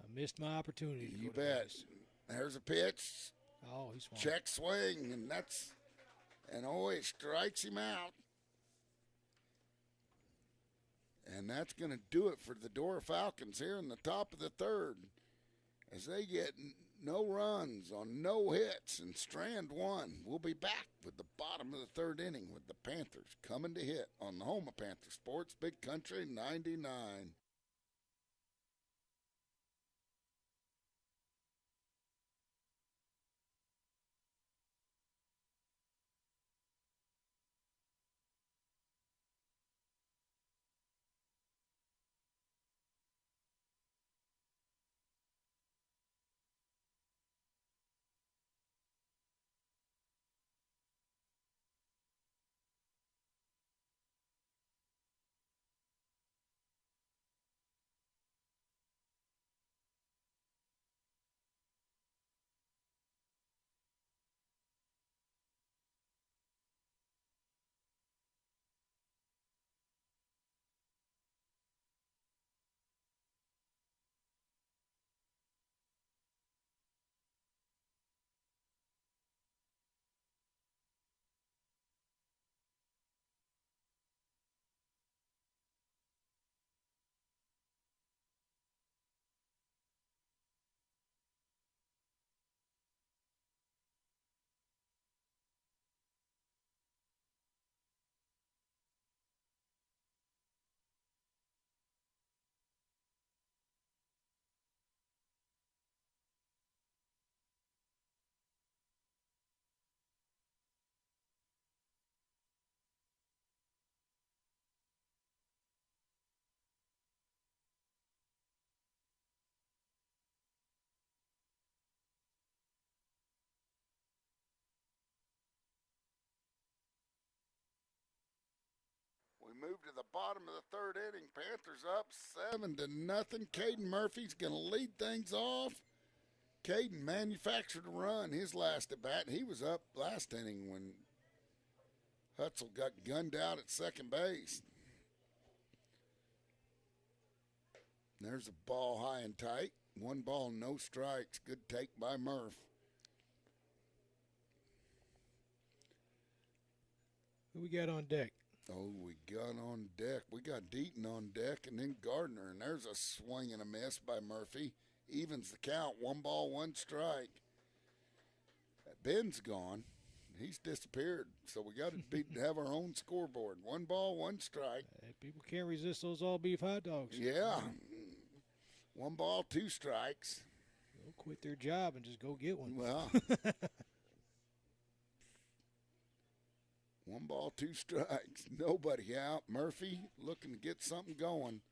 I missed my opportunity. You bet. There's a pitch. Oh, he's swung. Check swing, and Hoy strikes him out. And that's going to do it for the Dora Falcons here in the top of the 3rd. As they get no runs on no hits and strand 1. We'll be back with the bottom of the 3rd inning with the Panthers coming to hit on the home of Panther Sports, Big Country 99. move to the bottom of the third inning. Panthers up 7-0. Caden Murphy's going to lead things off. Caden manufactured a run his last at bat. He was up last inning when Hutzel got gunned out at second base. There's a ball high and tight. 1 ball, no strikes. Good take by Murph. Who we got on deck? Oh, we got on deck. We got Deaton on deck and then Gardner. And there's a swing and a miss by Murphy. Evens the count. 1 ball, 1 strike. Ben's gone. He's disappeared. So we got to have our own scoreboard. 1 ball, 1 strike. People can't resist those all beef hot dogs. Yeah. 1 ball, 2 strikes. They'll quit their job and just go get one. Well, 1 ball, 2 strikes. Nobody out. Murphy looking to get something going.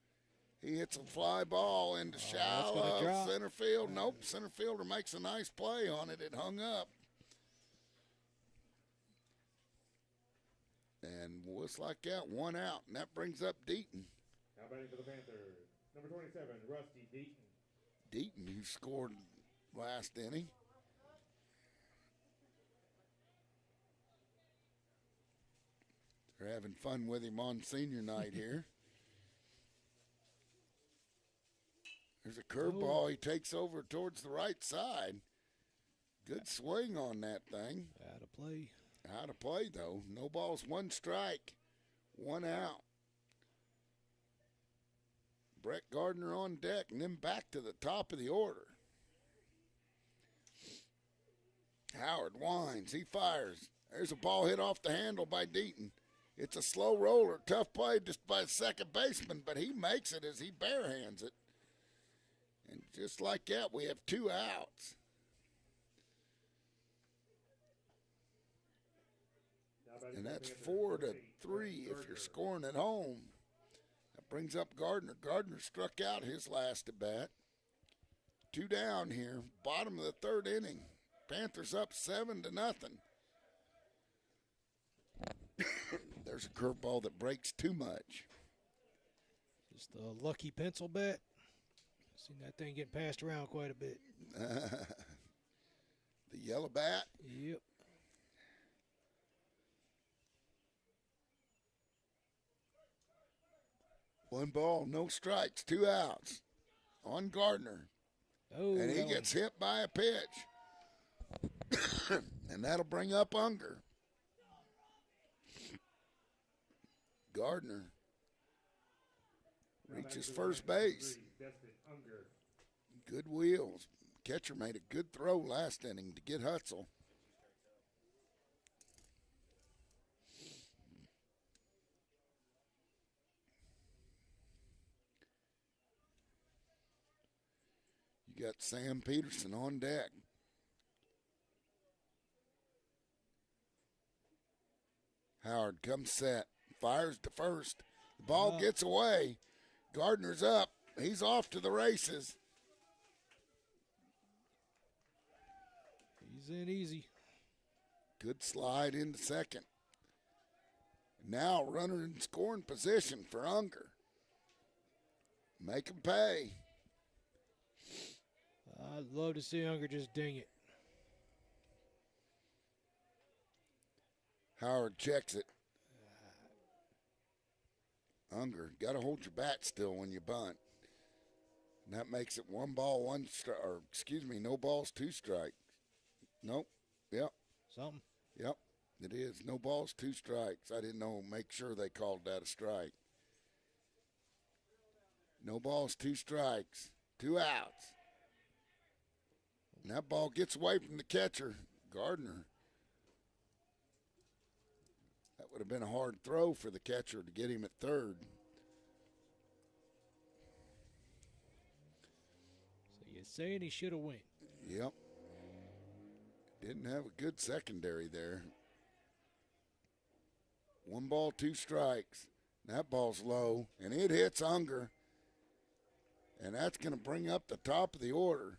He hits a fly ball into shallow center field. Nope, center fielder makes a nice play on it. It hung up. And just like that, 1 out. And that brings up Deaton. Now batting for the Panthers, number 27, Rusty Deaton. Deaton, who scored last inning. They're having fun with him on senior night here. There's a curveball he takes over towards the right side. Good swing on that thing. Out of play. Out of play, though. No balls, 1 strike, 1 out. Brett Gardner on deck, and then back to the top of the order. Howard winds. He fires. There's a ball hit off the handle by Deaton. It's a slow roller. Tough play just by the second baseman, but he makes it as he barehands it. And just like that, we have 2 outs. And that's 4-3 if you're scoring at home. That brings up Gardner. Gardner struck out his last at bat. 2 down here, bottom of the third inning. Panthers up 7-0. There's a curveball that breaks too much. Just a lucky pencil bat. Seen that thing getting passed around quite a bit. The yellow bat. Yep. One ball, no strikes, 2 outs on Gardner. Oh, and he gets hit by a pitch. And that'll bring up Unger. Gardner reaches first base. Good wheels. Catcher made a good throw last inning to get Hutzel. You got Sam Peterson on deck. Howard comes set, fires to first. The ball gets away. Gardner's up. He's off to the races. He's in easy. Good slide into second. Now runner in scoring position for Unger. Make him pay. I'd love to see Unger just ding it. Howard checks it. Unger, got to hold your bat still when you bunt. And that makes it 1 ball, 1 strike, or excuse me, no balls, 2 strikes. Nope. Yep. Something. Yep, it is. No balls, 2 strikes. I didn't know. Make sure they called that a strike. No balls, 2 strikes. 2 outs. And that ball gets away from the catcher, Gardner. That would have been a hard throw for the catcher to get him at third. So you're saying he should have went? Yep. Didn't have a good secondary there. 1 ball, 2 strikes. That ball's low, and it hits Unger. And that's going to bring up the top of the order.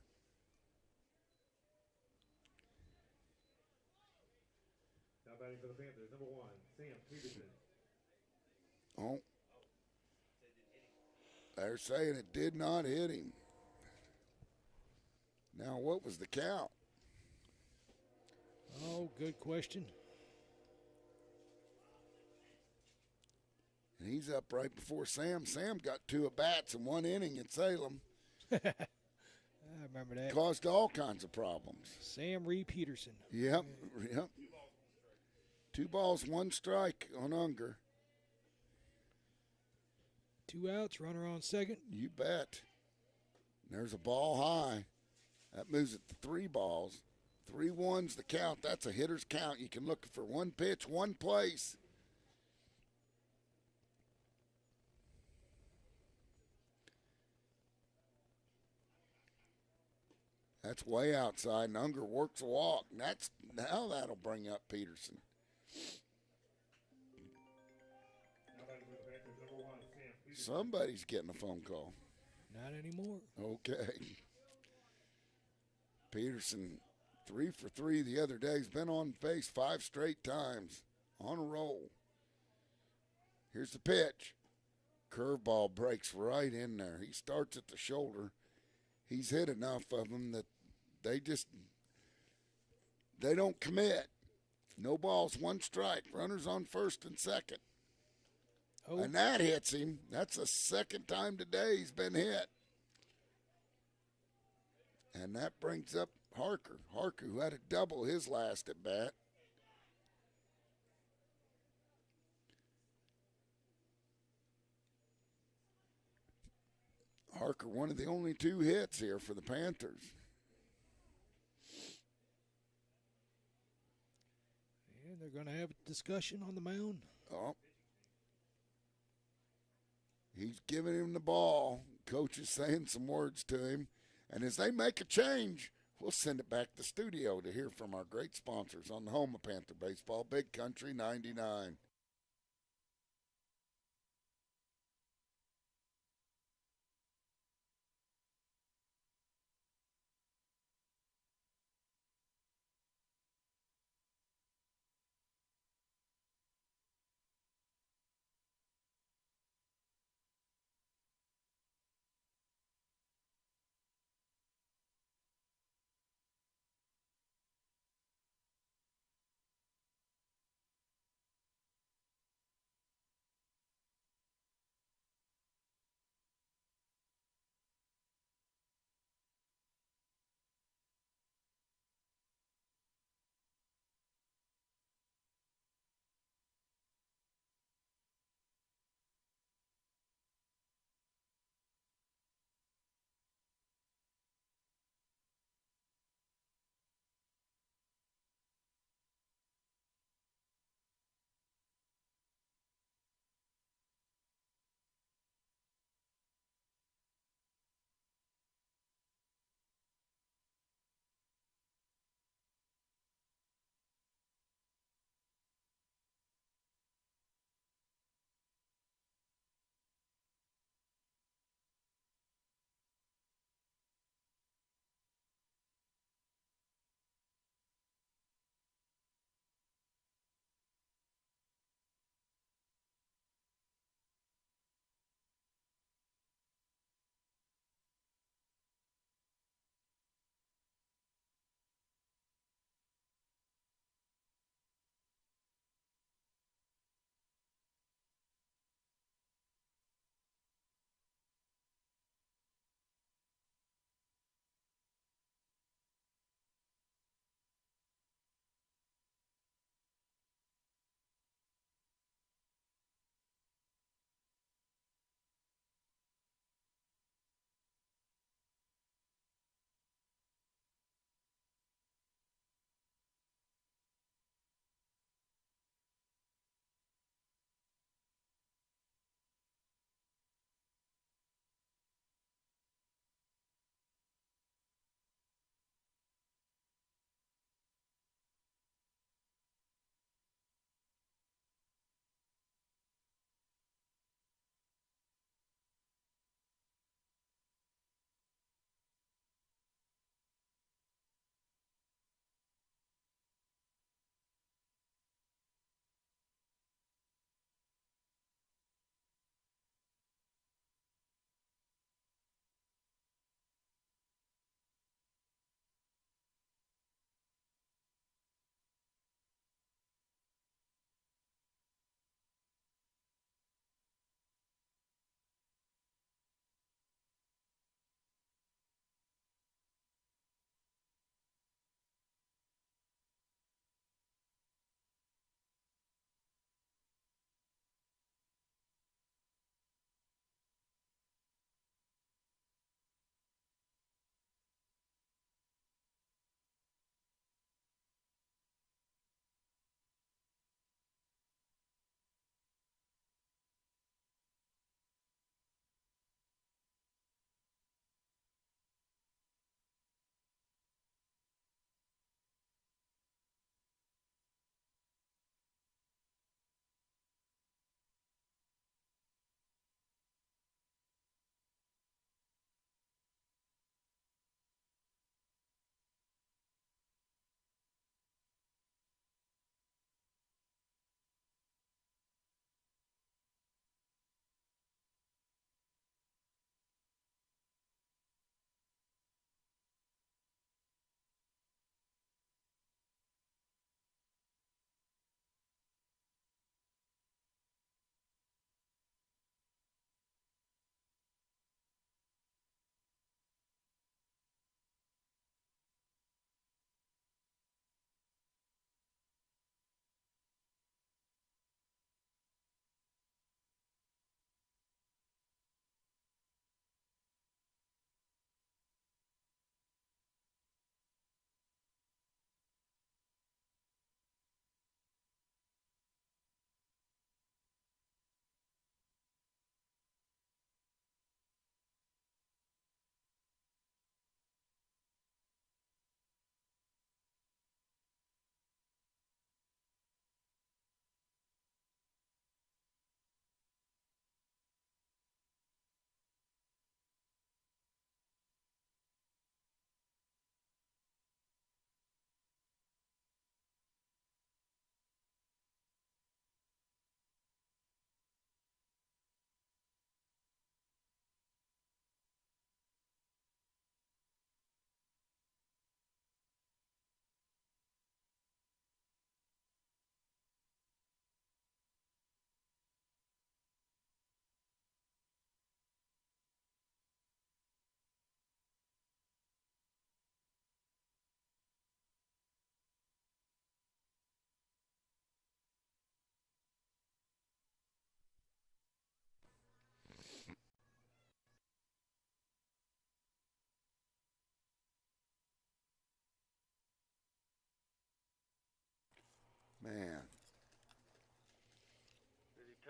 Now batting for the Panthers, number 1, Sam Peterson. Oh, they're saying it did not hit him. Now, what was the count? Oh, good question. And he's up right before Sam. Sam got 2 at-bats in 1 inning in Salem. I remember that. Caused all kinds of problems. Sam Reed Peterson. Yep. 2 balls, 1 strike on Unger. 2 outs, runner on second. You bet. There's a ball high. That moves it to 3 balls. 3-1's the count. That's a hitter's count. You can look for 1 pitch, 1 place. That's way outside, and Unger works a walk. Now that'll bring up Peterson. Now that is with the Panthers, number 1, Sam Peterson. Somebody's getting a phone call. Not anymore. Okay. Peterson, 3 for 3 the other day. He's been on base 5 straight times. On a roll. Here's the pitch. Curveball breaks right in there. He starts at the shoulder. He's hit enough of them that they don't commit. No balls, 1 strike. Runners on first and second. Oh, And that hits him. That's the 2nd time today he's been hit. And that brings up Harker. Harker, who had a double his last at bat. Harker, one of the only 2 hits here for the Panthers. yeah, they're going to have a discussion on the mound. Oh. He's giving him the ball. Coach is saying some words to him. And as they make a change, we'll send it back to the studio to hear from our great sponsors on the home of Panther Baseball, Big Country 99.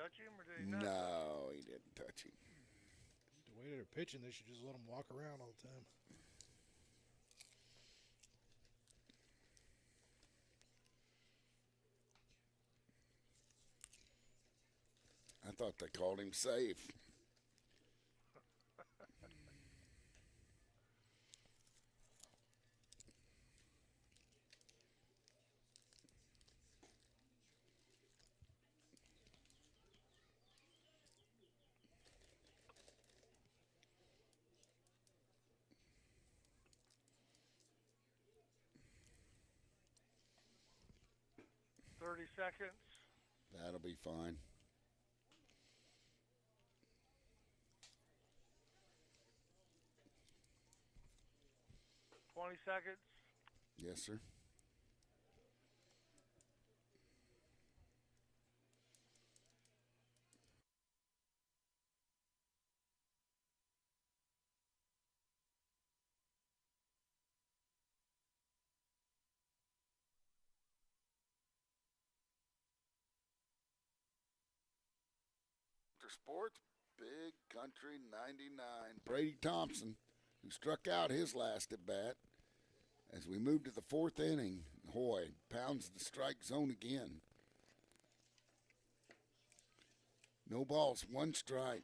touch him, or did he not? No, he didn't touch him. The way they're pitching, they should just let them walk around all the time. I thought they called him safe. Seconds. That'll be fine. Seconds. Yes, sir. Sports, Big Country 99. Brady Thompson, who struck out his last at bat. As we move to the fourth inning, Hoy pounds the strike zone again. No balls, one strike.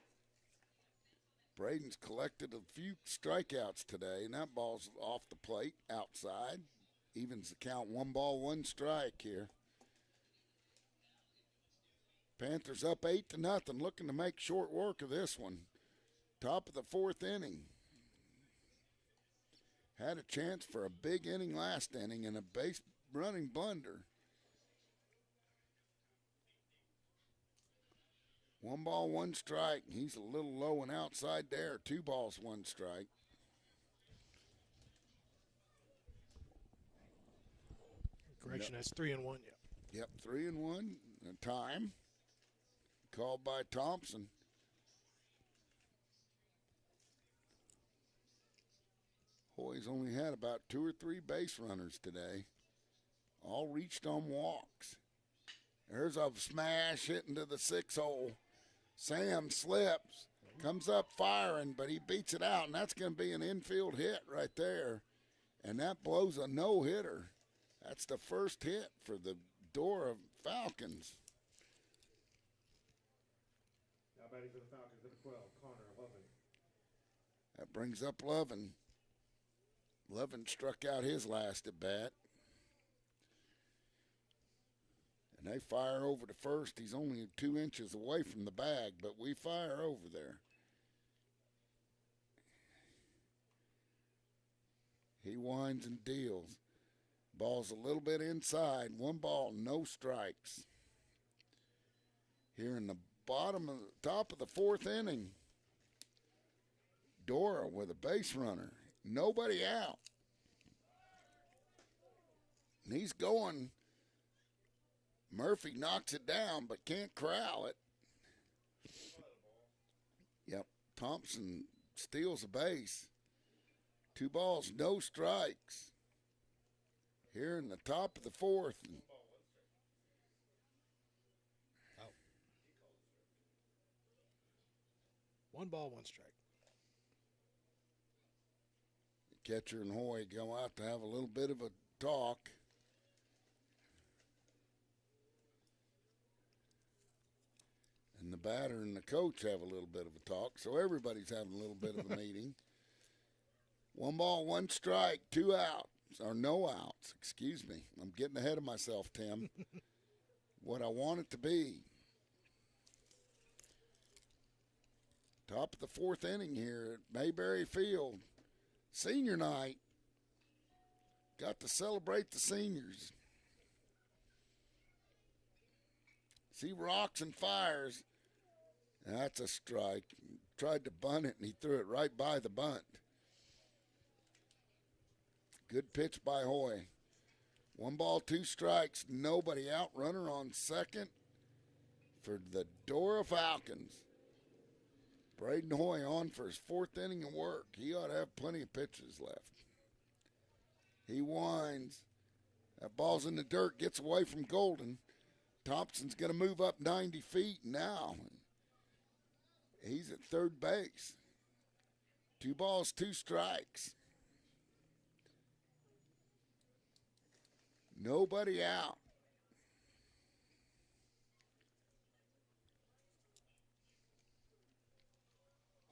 Braden's collected a few strikeouts today, and that ball's off the plate, outside. Evens the count, 1-1 strike here. Panthers up 8-0, looking to make short work of this one. Top of the fourth inning. Had a chance for a big inning last inning and a base running blunder. 1-1 strike. He's a little low and outside there. 2-1 strike. Correction, that's 3-1. Yep, 3-1. Time called by Thompson. Hoy's only had about 2 or 3 base runners today. All reached on walks. There's a smash hitting to the 6 hole. Sam slips, comes up firing, but he beats it out, and that's going to be an infield hit right there. And that blows a no-hitter. That's the first hit for the Dora Falcons. Now batting for the Falcons, number 12, Connor Lovin. That brings up Lovin. Lovin struck out his last at bat. And they fire over to first. He's only 2 inches away from the bag, but we fire over there. He winds and deals. Ball's a little bit inside. 1 ball, no strikes. Here in the top of the fourth inning, Dora with a base runner. Nobody out. And he's going. Murphy knocks it down but can't corral it. Yep, Thompson steals a base. 2 balls, no strikes. Here in the top of the fourth. Oh. 1 ball, 1 strike. Catcher and Hoy go out to have a little bit of a talk. And the batter and the coach have a little bit of a talk, so everybody's having a little bit of a meeting. 1 ball, 1 strike, 2 outs, or no outs, excuse me. I'm getting ahead of myself, Tim. What I want it to be. Top of the fourth inning here at Mayberry Field. Senior night. Got to celebrate the seniors. See rocks and fires. That's a strike. Tried to bunt it, and he threw it right by the bunt. Good pitch by Hoy. 1 ball, 2 strikes. Nobody out. Runner on second for the Dora Falcons. Braden Hoy on for his 4th inning of work. He ought to have plenty of pitches left. He winds. That ball's in the dirt, gets away from Golden. Thompson's going to move up 90 feet now. He's at third base. 2 balls, 2 strikes. Nobody out.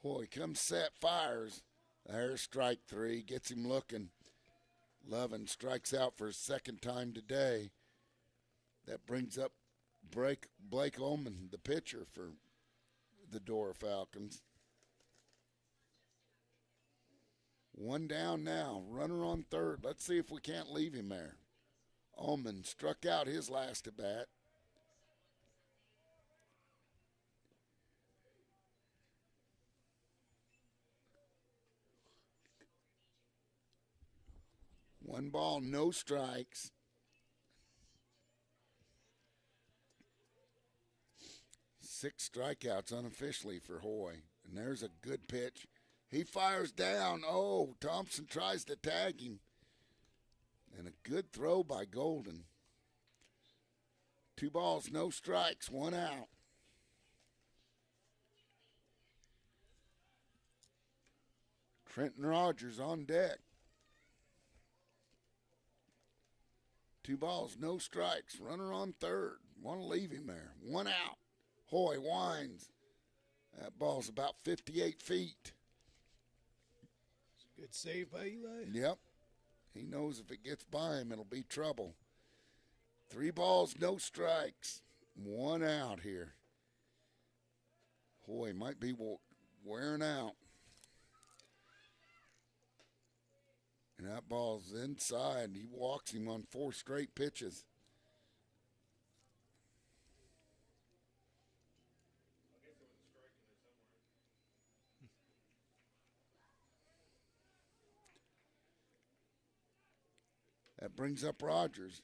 Hoy comes set, fires. There's strike 3, gets him looking. Lovin strikes out for his second time today. That brings up Blake Ullman, the pitcher for the Dora Falcons. 1 down now, runner on third. Let's see if we can't leave him there. Ullman struck out his last at bat. One ball, no strikes. Six strikeouts unofficially for Hoy. And there's a good pitch. He fires down. Oh, Thompson tries to tag him. And a good throw by Golden. 2 balls, no strikes, 1 out. Trenton Rogers on deck. 2 balls, no strikes. Runner on third. Want to leave him there. 1 out. Hoy winds. That ball's about 58 feet. Good save by Eli. Yep. He knows if it gets by him, it'll be trouble. 3 balls, no strikes. 1 out here. Hoy might be wearing out. And that ball's inside. He walks him on 4 straight pitches. That brings up Rogers.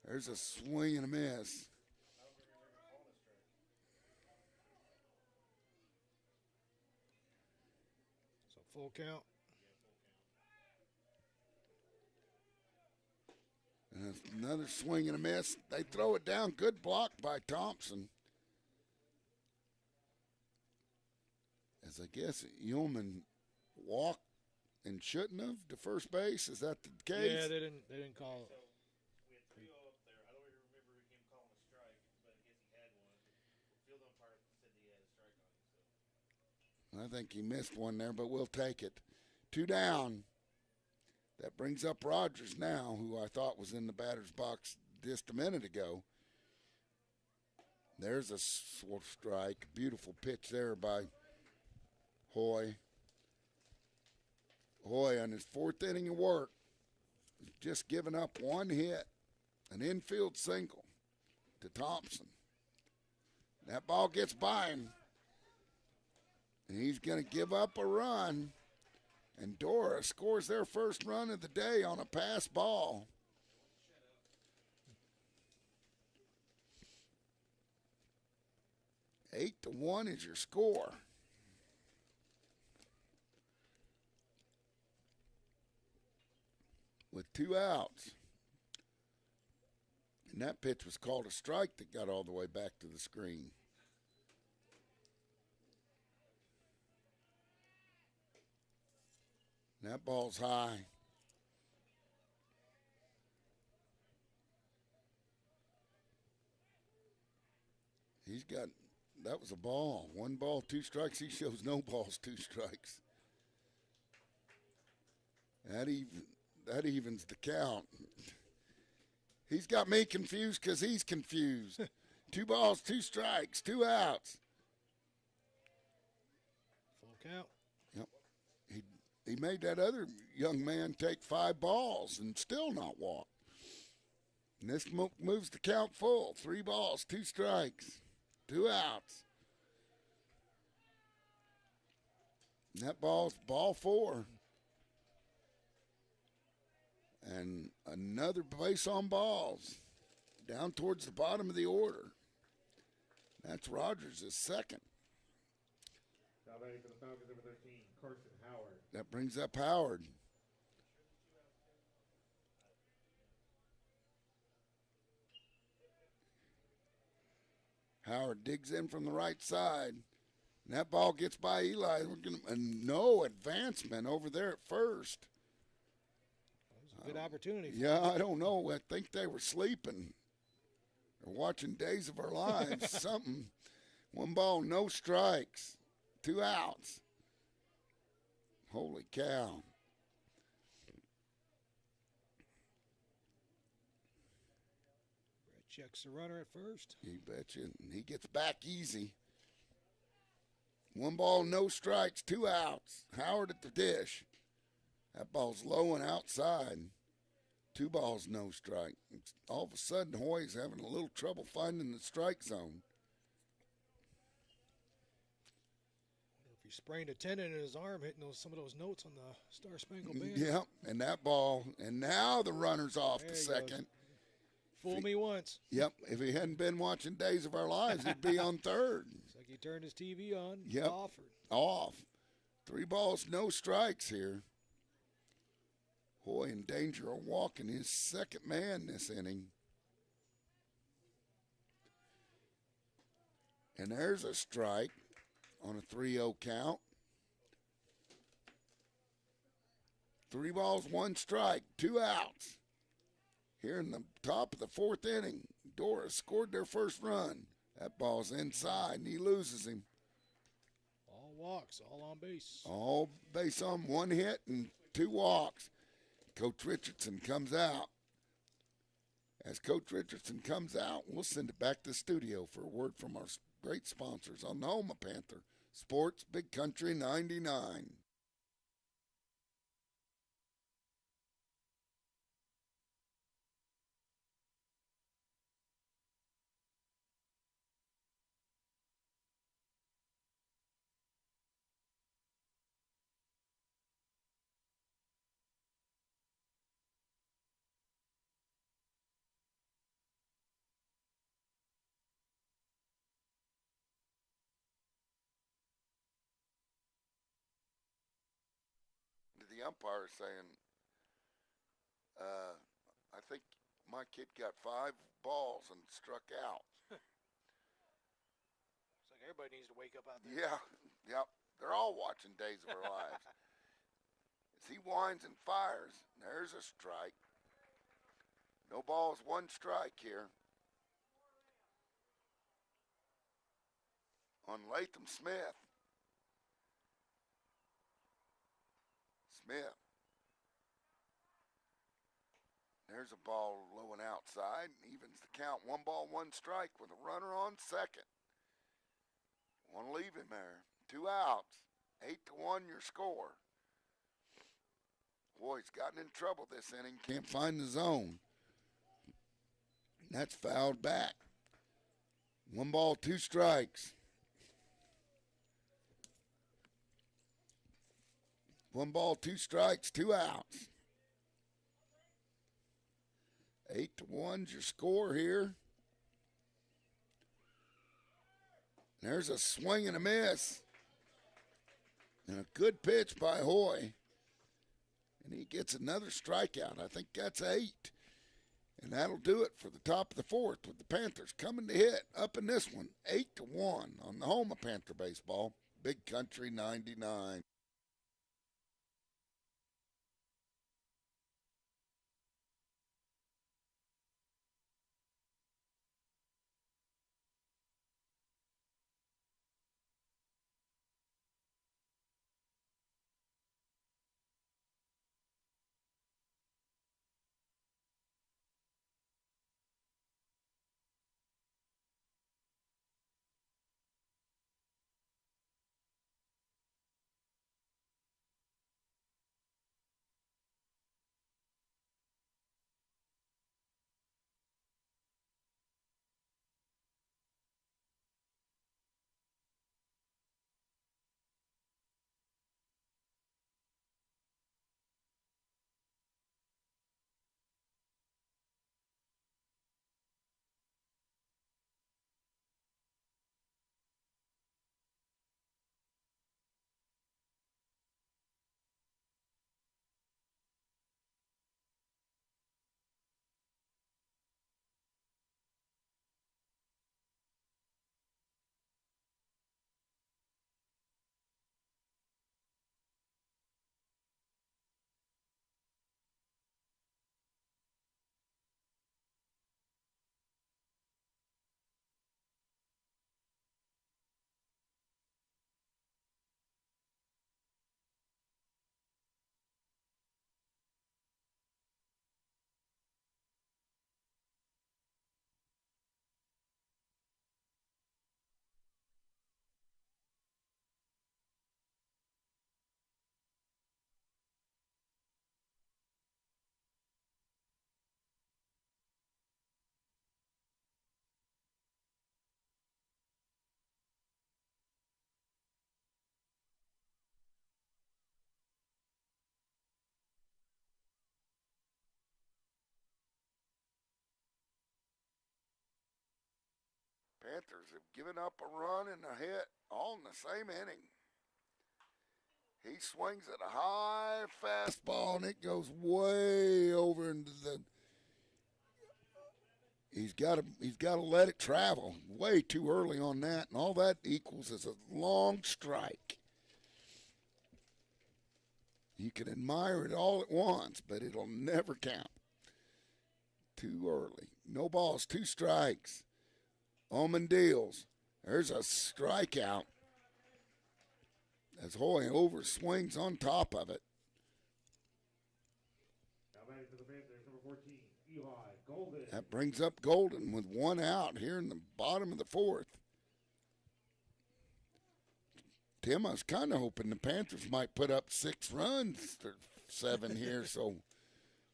There's a swing and a miss. So full count. And another swing and a miss. They throw it down. Good block by Thompson. As I guess Ullman walked and shouldn't have to first base. Is that the case? Yeah, they didn't call it. We had 3-0 up there. I don't even remember him calling a strike, but I guess he had one. The field umpire said he had a strike on him. So I think he missed one there, but we'll take it. 2 down. That brings up Rogers now, who I thought was in the batter's box just a minute ago. There's a strike. Beautiful pitch there by Hoy. Hoy on his 4th inning of work, just giving up 1 hit, an infield single to Thompson. That ball gets by him, and he's going to give up a run, and Dora scores their first run of the day on a pass ball. Eight to 1 is your score. With 2 outs. And that pitch was called a strike that got all the way back to the screen. And that ball's high. That was a ball. 1 ball, 2 strikes. He shows no balls, 2 strikes. That evens the count. He's got me confused because he's confused. 2 balls, 2 strikes, 2 outs. Full count. Yep. He made that other young man take 5 balls and still not walk. And this moves the count full. 3 balls, 2 strikes, 2 outs. And that ball's ball 4. And another base on balls down towards the bottom of the order. That's Rogers' second. Now batting for the Falcons, number 13, Carson Howard. That brings up Howard. Howard digs in from the right side. And that ball gets by Eli. And no advancement over there at first. That was a good opportunity. Yeah, I don't know. I think they were sleeping or watching Days of Our Lives. Something. 1 ball, no strikes. 2 outs. Holy cow. Brett checks the runner at first. You betcha. He gets back easy. 1 ball, no strikes, 2 outs. Howard at the dish. That ball's low and outside. 2 balls, no strike. All of a sudden, Hoy's having a little trouble finding the strike zone. If he sprained a tendon in his arm, hitting some of those notes on the Star Spangled Banner. Yep, and that ball, and now the runner's off There the he second. goes. Fool me once. Yep, if he hadn't been watching Days of Our Lives, he'd be on third. It's like he turned his TV on. Yep. Offered. Off. 3 balls, no strikes here. Hoy in danger of walking his second man this inning. And there's a strike on a 3-0 count. 3 balls, 1 strike, 2 outs. Here in the top of the 4th inning, Doris scored their first run. That ball's inside, and he loses him. All walks, all on base. All base on 1 hit and 2 walks. Coach Richardson comes out. As Coach Richardson comes out, we'll send it back to the studio for a word from our great sponsors on the home of Panther Sports, Big Country 99. The umpire saying, I think my kid got 5 balls and struck out. It's like everybody needs to wake up out there. Yeah, yep. They're all watching Days of Our Lives. As he winds and fires, there's a strike. No balls, 1 strike here. On Latham Smith. Smith. There's a ball low and outside. Evens the count. 1 ball, 1 strike with a runner on second. Want to leave him there. 2 outs. 8-1 your score. Boy, he's gotten in trouble this inning. Can't find the zone. That's fouled back. 1 ball, 2 strikes. 1 ball, 2 strikes, 2 outs. 8-1's your score here. There's a swing and a miss. And a good pitch by Hoy. And he gets another strikeout. I think that's 8. And that'll do it for the top of the 4th with the Panthers coming to hit up in this one. 8-1 on the home of Panther baseball. Big Country 99. Panthers have given up a run and a hit all in the same inning. He swings at a high fastball, and it goes way over into the. He's got to let it travel way too early on that, and all that equals is a long strike. You can admire it all at once, but it'll never count. Too early. No balls, 2 strikes. Omen deals. There's a strikeout. As Hoy over swings on top of it. Now batting for the Panthers, number 14, Eli Golden. That brings up Golden with 1 out here in the bottom of the 4th. Tim, I was kind of hoping the Panthers might put up 6 runs or 7 here, so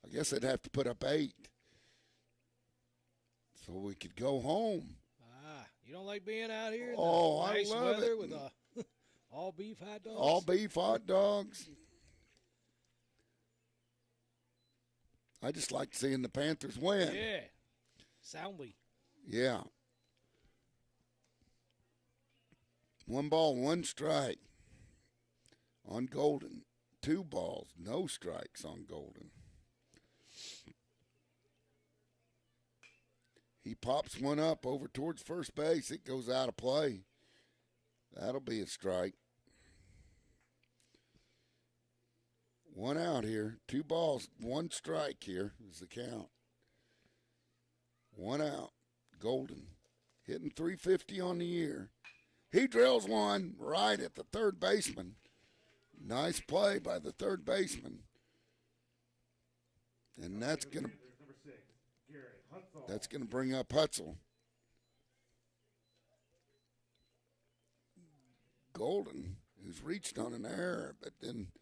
I guess they'd have to put up 8 so we could go home. You don't like being out here in Oh, the nice I love weather it. with all beef hot dogs? All beef hot dogs. I just like seeing the Panthers win. Yeah. Soundly. Yeah. 1 ball, 1 strike on Golden. 2 balls, no strikes on Golden. He pops one up over towards first base. It goes out of play. That'll be a strike. 1 out here. 2 balls, 1 strike here is the count. 1 out. Golden hitting .350 on the year. He drills one right at the third baseman. Nice play by the third baseman. And that's gonna bring up Hutzel. Golden, who's reached on an error, but then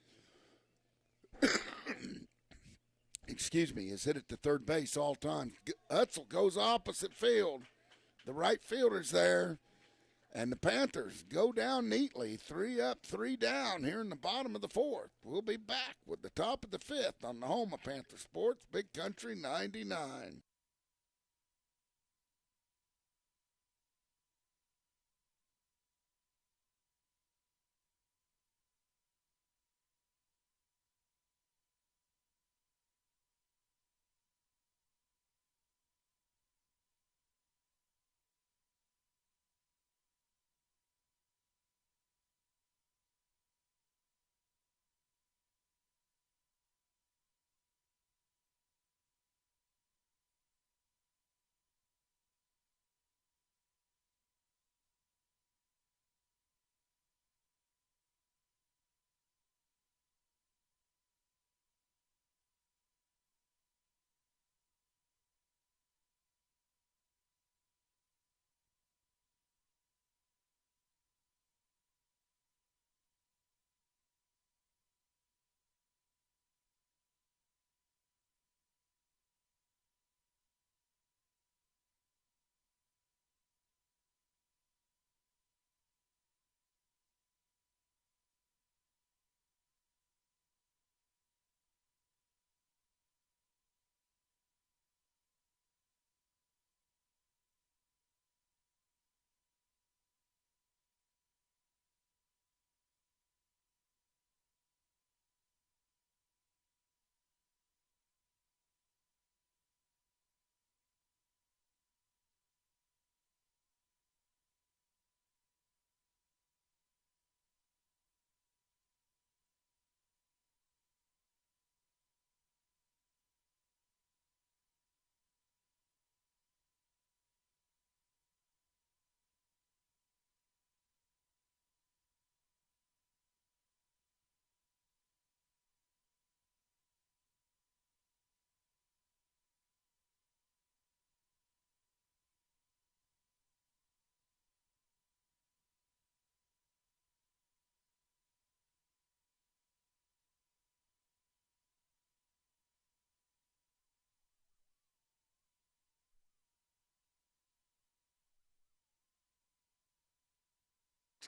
excuse me, is hit at the third base all time. Hutzel goes opposite field. The right fielder's there. And the Panthers go down neatly, 3 up, 3 down here in the bottom of the 4th. We'll be back with the top of the 5th on the home of Panther Sports, Big Country 99.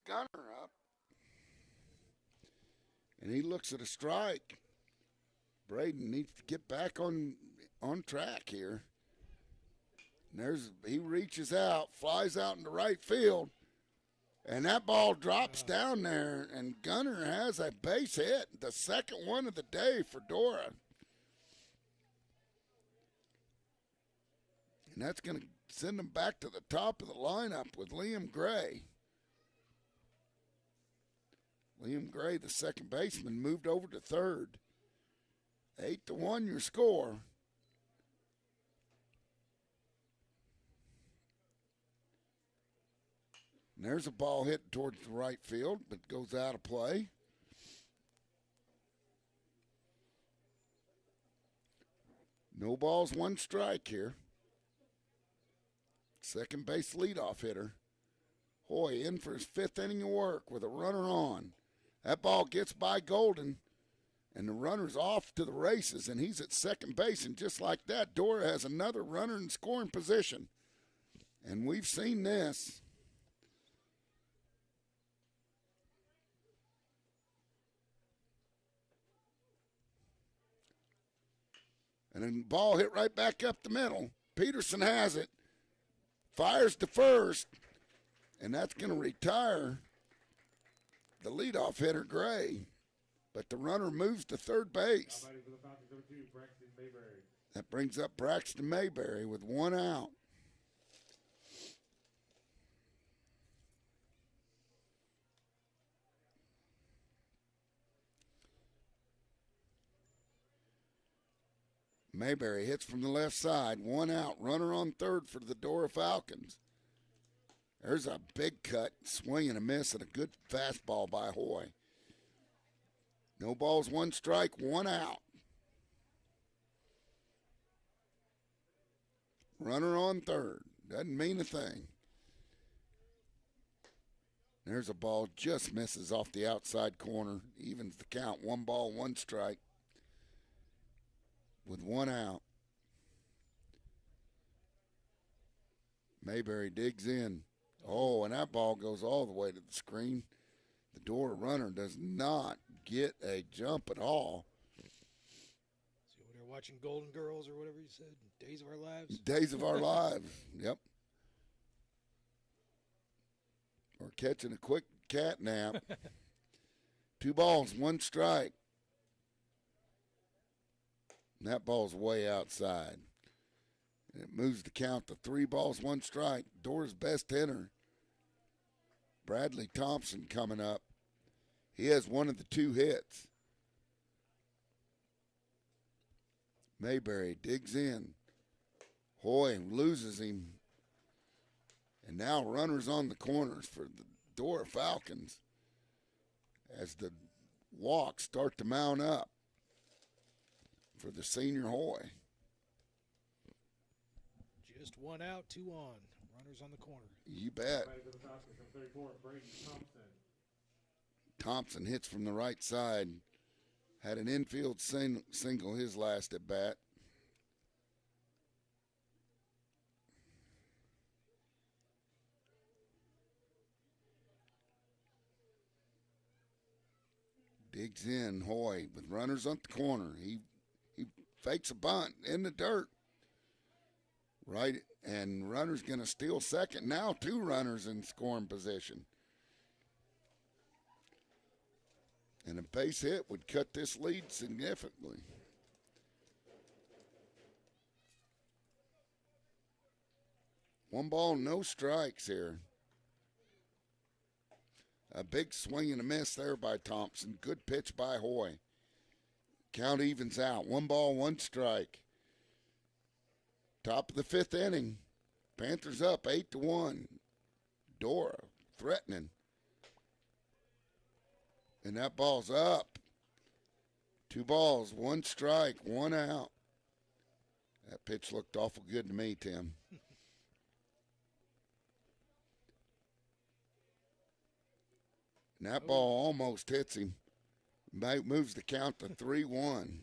Gunner up. And he looks at a strike. Braden needs to get back on track here. And he reaches out, flies out into right field, and that ball drops down there, and Gunner has a base hit, the second one of the day for Dora. And that's going to send them back to the top of the lineup with Liam Gray. Liam Gray, the second baseman, moved over to third. 8-1 your score. And there's a ball hit towards the right field, but goes out of play. No balls, one strike here. Second base leadoff hitter. Hoy in for his fifth inning of work with a runner on. That ball gets by Golden, and the runner's off to the races, and he's at second base. And just like that, Dora has another runner in scoring position. And we've seen this. And then ball hit right back up the middle. Peterson has it. Fires to first. And that's going to retire the leadoff hitter, Gray. But the runner moves to third base. That brings up Braxton Mayberry with one out. Mayberry hits from the left side, one out, runner on third for the Dora Falcons. There's a big cut, swing and a miss, and a good fastball by Hoy. No balls, one strike, one out. Runner on third, doesn't mean a thing. There's a ball, just misses off the outside corner, evens the count, one ball, one strike. With one out. Mayberry digs in. Oh, and that ball goes all the way to the screen. The Dora runner does not get a jump at all. So they're watching Golden Girls or whatever you said, Days of Our Lives? Days of Our Lives, yep. Or catching a quick cat nap. 2 balls, 1 strike. And that ball's way outside. And it moves the count to 3 balls, 1 strike. Dora's best hitter, Bradley Thompson, coming up. He has one of the 2 hits. Mayberry digs in. Hoy loses him. And now runners on the corners for the Dora Falcons as the walks start to mount up for the senior Hoy. Just 1 out, 2 on. Runners on the corner. You bet. Thompson hits from the right side. Had an infield single his last at bat. Digs in, Hoy, with runners on the corner. He fakes a bunt in the dirt. Right, and runner's going to steal second. Now 2 runners in scoring position. And a base hit would cut this lead significantly. One ball, no strikes here. A big swing and a miss there by Thompson. Good pitch by Hoy. Count evens out. 1 ball, 1 strike. Top of the 5th inning. Panthers up 8-1. Dora threatening. And that ball's up. 2 balls, 1 strike, 1 out. That pitch looked awful good to me, Tim. And that ball almost hits him. Moves the count to 3-1.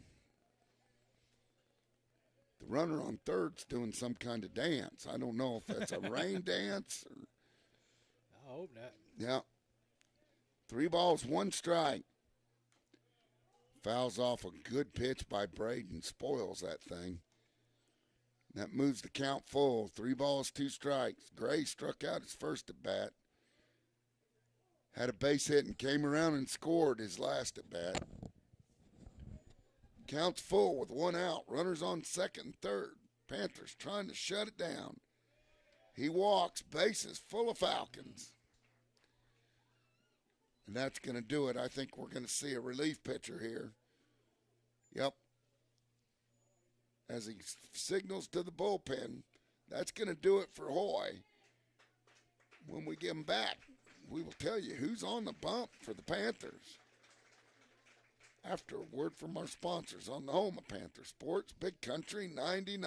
The runner on third's doing some kind of dance. I don't know if that's a rain dance. Or... I hope not. Yeah. 3 balls, 1 strike. Fouls off a good pitch by Braden. Spoils that thing. That moves the count full. 3 balls, 2 strikes. Gray struck out his first at bat. Had a base hit and came around and scored his last at bat. Count's full with 1 out. Runners on second and third. Panthers trying to shut it down. He walks. Bases full of Falcons. And that's going to do it. I think we're going to see a relief pitcher here. Yep. As he signals to the bullpen, that's going to do it for Hoy. When we get him back, we will tell you who's on the bump for the Panthers. After a word from our sponsors on the home of Panther Sports, Big Country 99.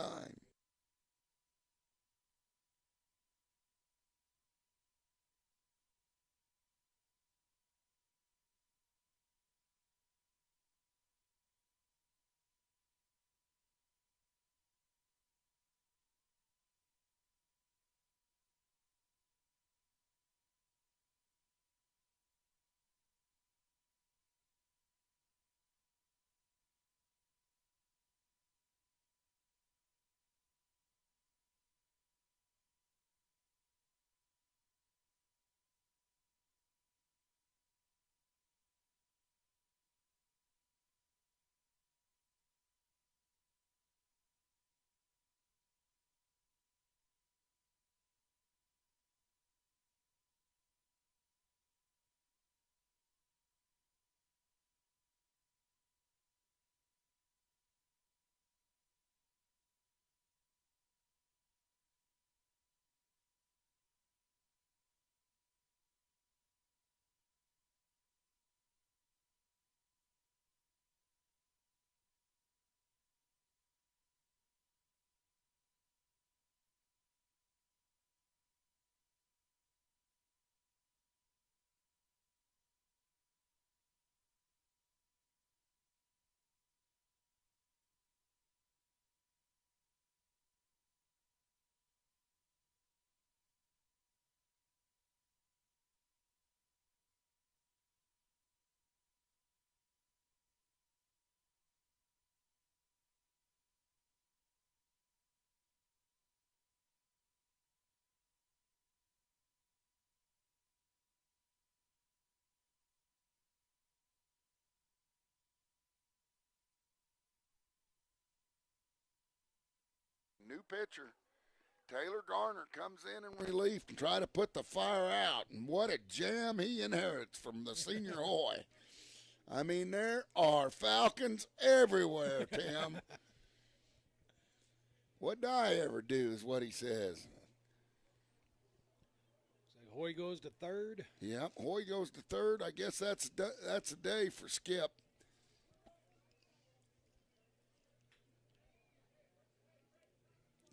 New pitcher. Taylor Garner comes in relief and try to put the fire out. And what a jam he inherits from the senior Hoy. I mean, there are Falcons everywhere, Tim. What did I ever do is what he says. So Hoy goes to third. Yep, Hoy goes to third. I guess that's a day for Skip.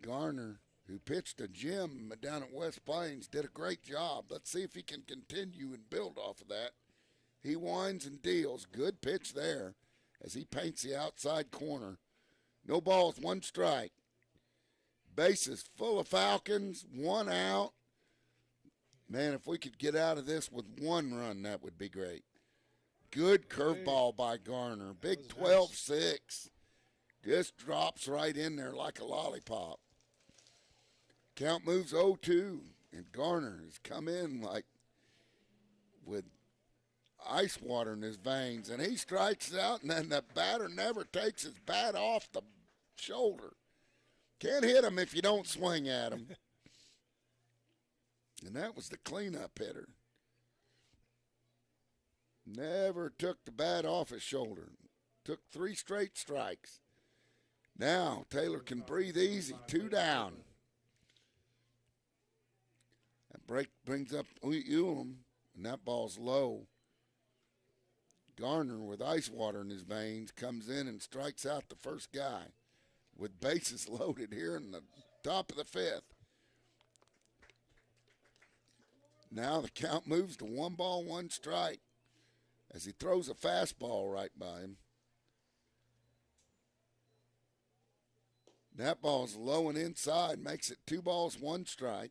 Garner, who pitched to Jim down at West Plains, did a great job. Let's see if he can continue and build off of that. He winds and deals. Good pitch there as he paints the outside corner. No balls, 1 strike. Bases full of Falcons, 1 out. Man, if we could get out of this with 1 run, that would be great. Good curveball by Garner. Big 12-6. Just drops right in there like a lollipop. Count moves 0-2, and Garner has come in like with ice water in his veins, and he strikes out, and then the batter never takes his bat off the shoulder. Can't hit him if you don't swing at him. And that was the cleanup hitter. Never took the bat off his shoulder. Took 3 straight strikes. Now Taylor can breathe easy. 2 down. That break brings up Ulam, and that ball's low. Garner, with ice water in his veins, comes in and strikes out the first guy with bases loaded here in the top of the 5th. Now the count moves to 1 ball, 1 strike as he throws a fastball right by him. That ball's low and inside, makes it 2 balls, 1 strike.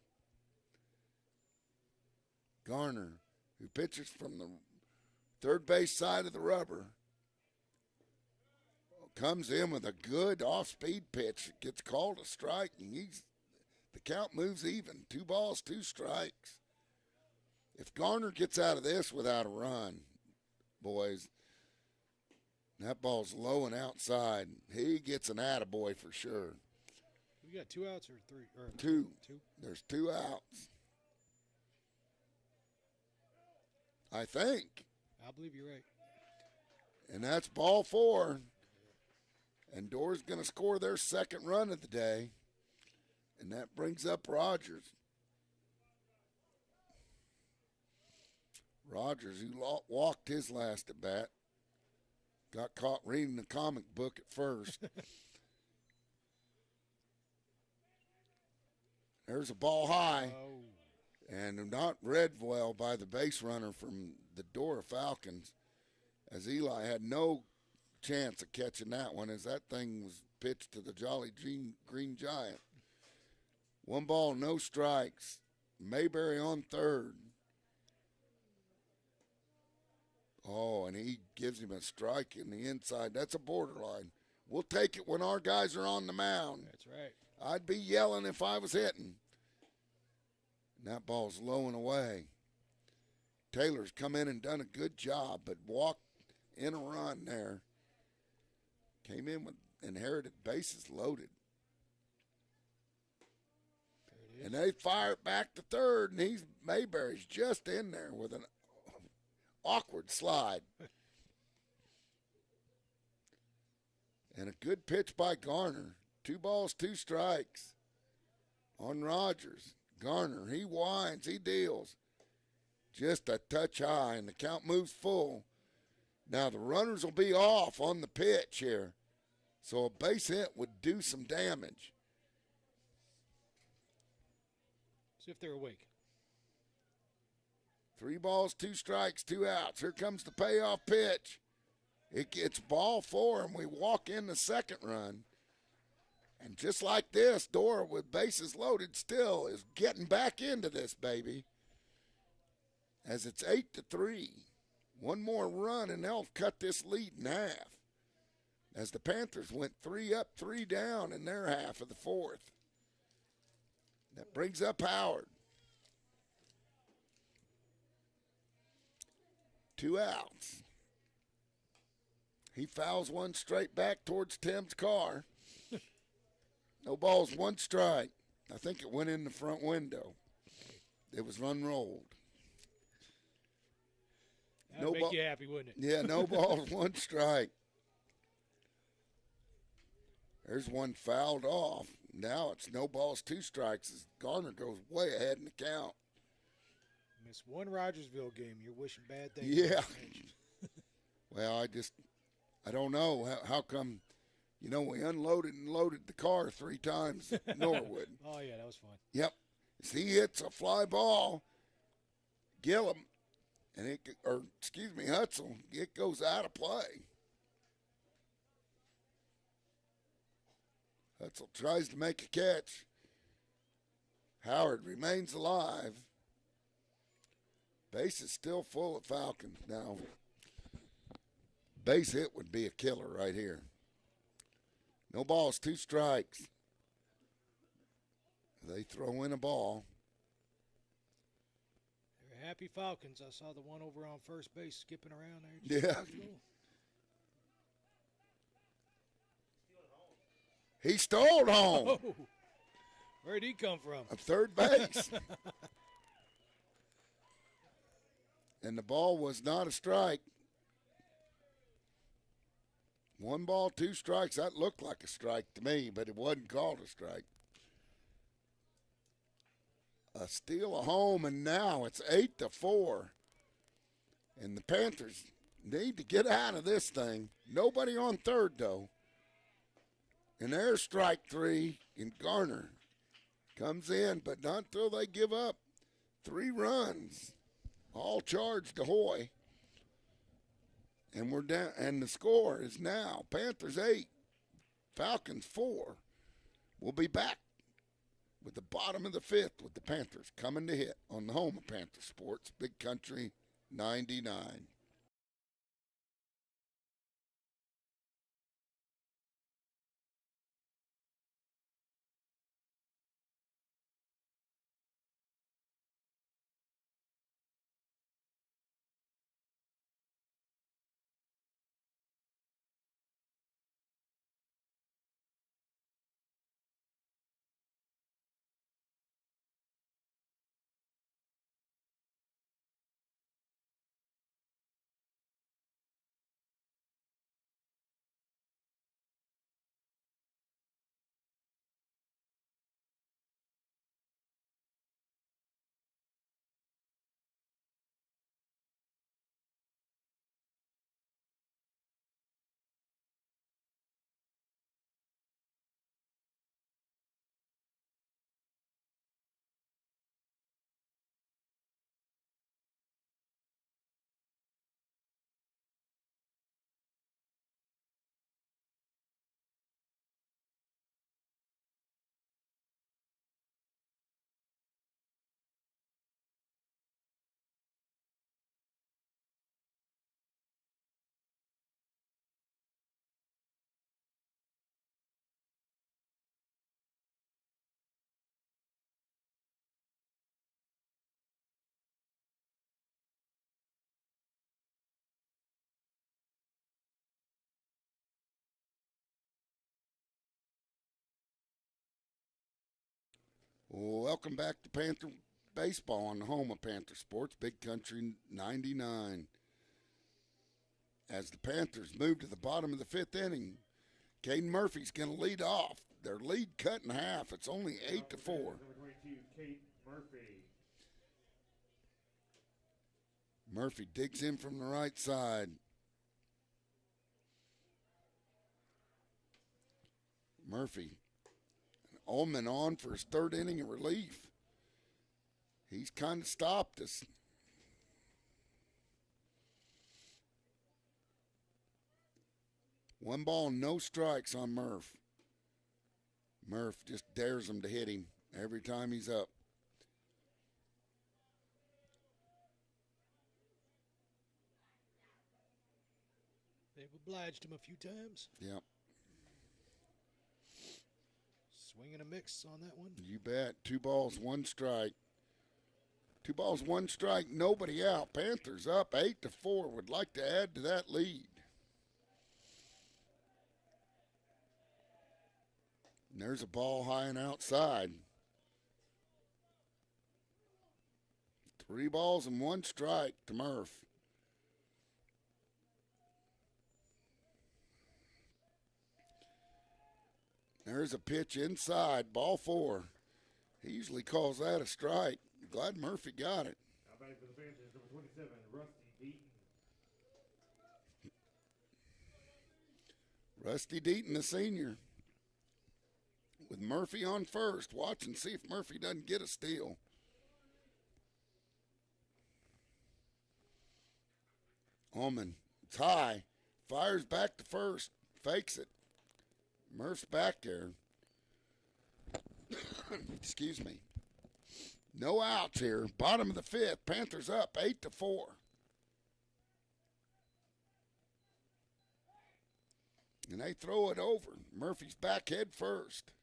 Garner, who pitches from the third base side of the rubber, comes in with a good off-speed pitch. Gets called a strike, and the count moves even. 2 balls, 2 strikes. If Garner gets out of this without a run, boys, that ball's low and outside. He gets an attaboy for sure. We got 2 outs or 3? Or 2. 2. There's 2 outs. I think. I believe you're right. And that's ball 4. And Dora's going to score their second run of the day. And that brings up Rogers. Rogers, who walked his last at bat, got caught reading the comic book at first. There's a ball high. Oh. And not read well by the base runner from the Dora Falcons, as Eli had no chance of catching that one, as that thing was pitched to the Jolly Green Giant. 1 ball, no strikes. Mayberry on third. Oh, and he gives him a strike in the inside. That's a borderline. We'll take it when our guys are on the mound. That's right. I'd be yelling if I was hitting. And that ball's low and away. Taylor's come in and done a good job, but walked in a run there. Came in with inherited bases loaded. There it is. And they fire it back to third, and Mayberry's just in there with an awkward slide. And a good pitch by Garner. 2 balls, 2 strikes on Rogers. Garner, he winds, he deals. Just a touch high, and the count moves full. Now the runners will be off on the pitch here, so a base hit would do some damage. See if they're awake. 3 balls, 2 strikes, 2 outs. Here comes the payoff pitch. It gets ball 4, and we walk in the second run. And just like this, Dora with bases loaded still is getting back into this, baby. As it's 8-3. 1 more run, and they'll cut this lead in half. As the Panthers went 3 up, 3 down in their half of the 4th. That brings up Howard. 2 outs. He fouls one straight back towards Tim's car. No balls, 1 strike. I think it went in the front window. It was unrolled. That'd make you happy, wouldn't it? Yeah, no balls, 1 strike. There's one fouled off. Now it's no balls, 2 strikes as Garner goes way ahead in the count. Miss one Rogersville game. You're wishing bad things. Yeah. Well, I don't know. How come, we unloaded and loaded the car 3 times at Norwood. Oh, yeah, that was fun. Yep. As he hits a fly ball, Gillum, Hutzel, it goes out of play. Hutzel tries to make a catch. Howard remains alive. Base is still full of Falcons now. Base hit would be a killer right here. No balls, 2 strikes. They throw in a ball. They're happy Falcons. I saw the one over on first base skipping around there. Yeah. He stole home. Oh, where'd he come from? Of third base. And the ball was not a strike. 1 ball, 2 strikes. That looked like a strike to me, but it wasn't called a strike. A steal, a home, and now it's 8-4. And the Panthers need to get out of this thing. Nobody on third, though. And there's strike 3, and Garner comes in, but not until they give up 3 runs. All charged Ahoy. And we're down, and the score is now Panthers 8, Falcons 4. We'll be back with the bottom of the 5th with the Panthers coming to hit on the home of Panther Sports, Big Country 99. Welcome back to Panther Baseball on the home of Panther Sports, Big Country 99. As the Panthers move to the bottom of the fifth inning, Caden Murphy's going to lead off. Their lead cut in half. It's only 8-4. Number 22, Kate Murphy. Murphy digs in from the right side. Murphy. Ullman on for his third inning of relief. He's kind of stopped us. One ball, no strikes on Murph. Murph just dares him to hit him every time he's up. They've obliged him a few times. Yep. Swing and a mix on that one. You bet. 2 balls, 1 strike. 2 balls, 1 strike, nobody out. Panthers up 8-4. Would like to add to that lead. And there's a ball high and outside. 3 balls and 1 strike to Murph. There's a pitch inside, ball 4. He usually calls that a strike. Glad Murphy got it. Now back for the Panthers, number 27, Rusty Deaton. Rusty Deaton, the senior, with Murphy on first. Watch and see if Murphy doesn't get a steal. Ullman, it's high, fires back to first, fakes it. Murph's back there. Excuse me. No outs here. Bottom of the 5th. Panthers up 8-4. And they throw it over. Murphy's back head first.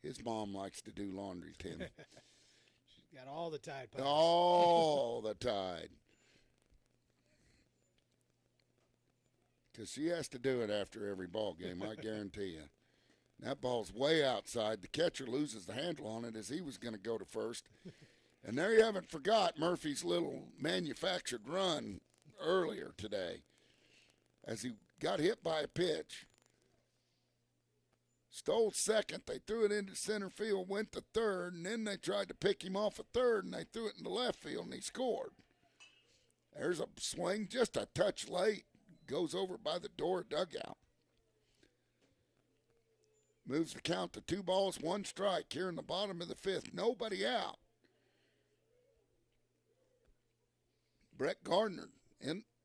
His mom likes to do laundry, Tim. She's got all the Tide Pods. All the Tide. Because she has to do it after every ball game, I guarantee you. That ball's way outside. The catcher loses the handle on it as he was going to go to first. And there you haven't forgot Murphy's little manufactured run earlier today as he got hit by a pitch. Stole second. They threw it into center field, went to third, and then they tried to pick him off at third, and they threw it into left field, and he scored. There's a swing just a touch late. Goes over by the door dugout. Moves the count to 2 balls, 1 strike here in the bottom of the 5th. Nobody out. Brett Gardner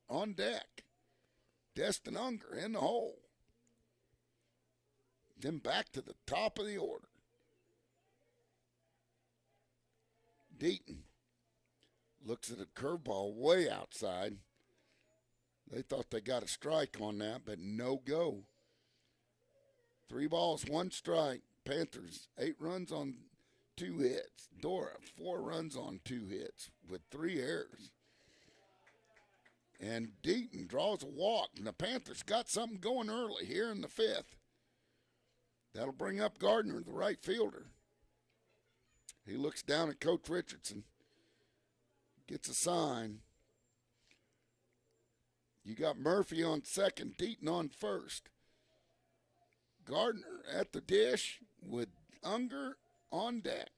on deck. Destin Unger in the hole. Then back to the top of the order. Deaton looks at a curveball way outside. They thought they got a strike on that, but no go. 3 balls, 1 strike. Panthers, 8 runs on 2 hits. Dora, 4 runs on 2 hits with 3 errors. And Deaton draws a walk, and the Panthers got something going early here in the 5th. That'll bring up Gardner, the right fielder. He looks down at Coach Richardson, gets a sign. You got Murphy on second, Deaton on first. Gardner at the dish with Unger on deck.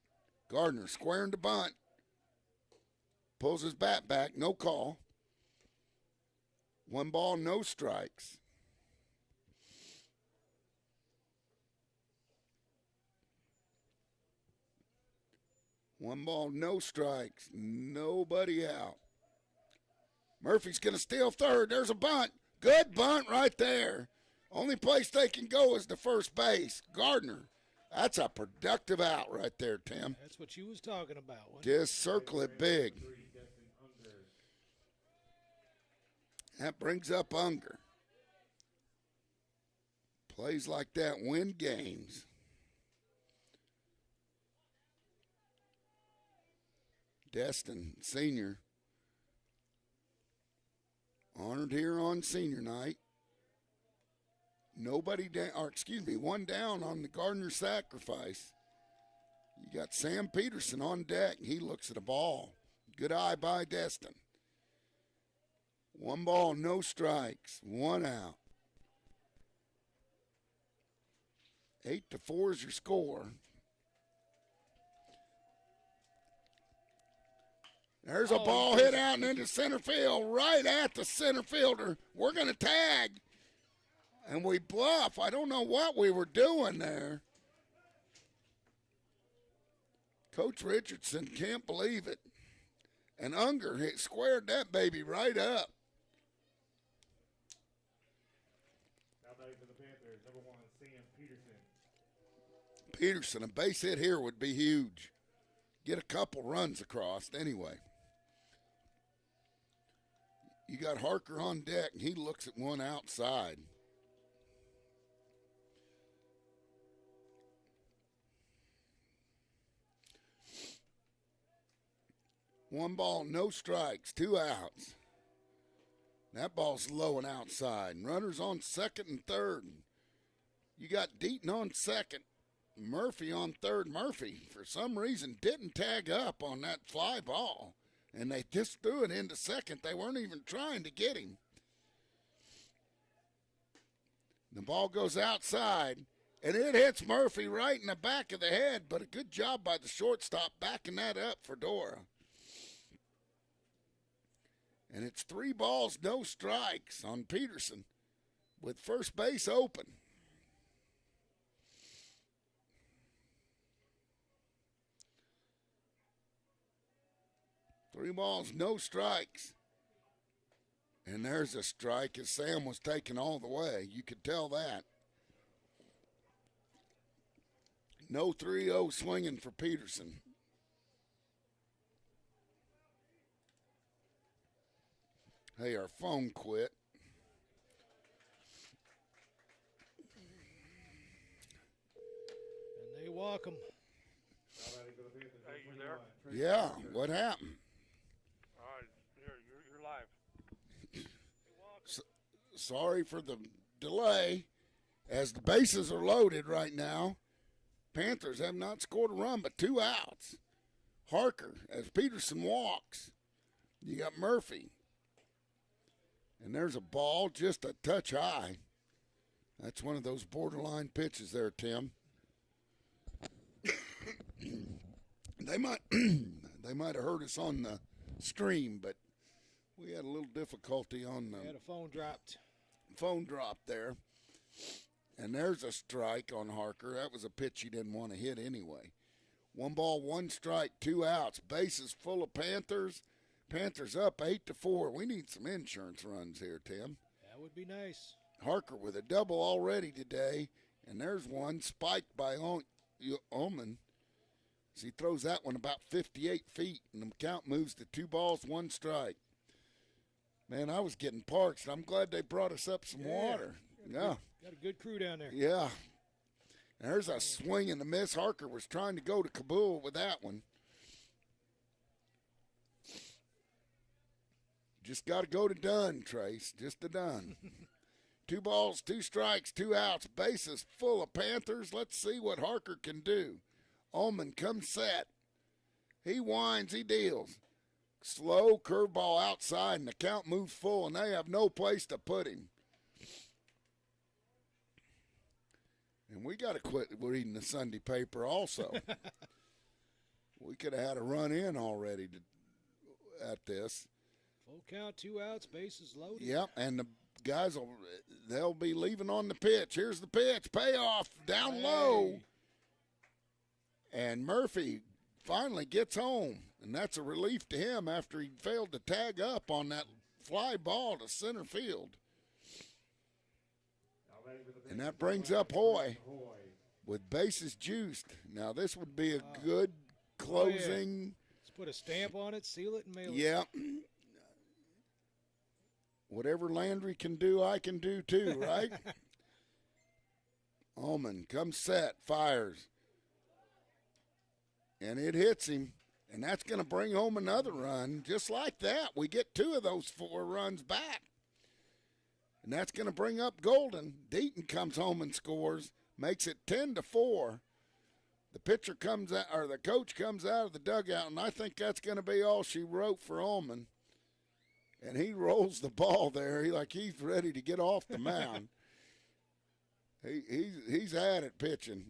Gardner squaring to bunt. Pulls his bat back, no call. 1 ball, no strikes. One ball, no strikes, nobody out. Murphy's going to steal third. There's a bunt. Good bunt right there. Only place they can go is to first base. Gardner. That's a productive out right there, Tim. That's what you was talking about. wasn't Just circle it big. That brings up Unger. Plays like that win games. Destin, senior. Honored here on senior night. Nobody down, or excuse me, 1 down on the Gardner sacrifice. You got Sam Peterson on deck. He looks at the ball. Good eye by Destin. 1 ball, no strikes, 1 out. 8-4 is your score. There's a ball hit out and into center field, right at the center fielder. We're going to tag. And we bluff. I don't know what we were doing there. Coach Richardson can't believe it. And Unger squared that baby right up. Now batting for the Panthers, number 1, Sam Peterson. Peterson, a base hit here would be huge. Get a couple runs across anyway. You got Harker on deck, and he looks at one outside. One ball, no strikes, 2 outs. That ball's low and outside. And runners on second and third. You got Deaton on second, Murphy on third. Murphy, for some reason, didn't tag up on that fly ball. And they just threw it into second. They weren't even trying to get him. The ball goes outside, and it hits Murphy right in the back of the head, but a good job by the shortstop backing that up for Dora. And it's 3 balls, no strikes on Peterson with first base open. Three balls, no strikes. And there's a strike as Sam was taking all the way. You could tell that. No 3-0 swinging for Peterson. Hey, our phone quit. And they walk him. Now batting for the Panthers, Hey, you number there? 21, Yeah, what happened? All right, here, you're live. Sorry for the delay. As the bases are loaded right now, Panthers have not scored a run but 2 outs. Harker as Peterson walks. You got Murphy. And there's a ball just a touch high. That's one of those borderline pitches there, Tim. They might have heard us on the stream, but we had a little difficulty on the Had a phone dropped. phone drop there. And there's a strike on Harker. That was a pitch he didn't want to hit anyway. 1 ball, 1 strike, 2 outs. Bases full of Panthers. Panthers up 8-4. We need some insurance runs here, Tim. That would be nice. Harker with a double already today. And there's one spiked by Oman. As he throws that one about 58 feet. And the count moves to 2 balls, 1 strike. Man, I was getting parched. I'm glad they brought us up some water. Yeah. Got a good crew down there. Yeah. There's a swing and a miss. Harker was trying to go to Kabul with that one. Just got to go to done, Trace. Just to done. 2 balls, 2 strikes, 2 outs. Bases full of Panthers. Let's see what Harker can do. Ullman comes set. He winds, he deals. Slow curveball outside, and the count moves full, and they have no place to put him. And we got to quit reading the Sunday paper also. We could have had a run in already at this. Full count, 2 outs, bases loaded. Yep, and the guys, they'll be leaving on the pitch. Here's the pitch, payoff, down low. And Murphy finally gets home, and that's a relief to him after he failed to tag up on that fly ball to center field. And that brings up Hoy with bases juiced. Now, this would be a good closing. Let's put a stamp on it, seal it, and mail it. Yeah. Whatever Landry can do, I can do too, right? Ullman comes set, fires. And it hits him. And that's going to bring home another run. Just like that, we get 2 of those 4 runs back. And that's going to bring up Golden. Deaton comes home and scores, makes it 10-4. The pitcher comes out, or the coach comes out of the dugout, and I think that's going to be all she wrote for Ullman. And he rolls the ball there, he's ready to get off the mound. He's at it pitching,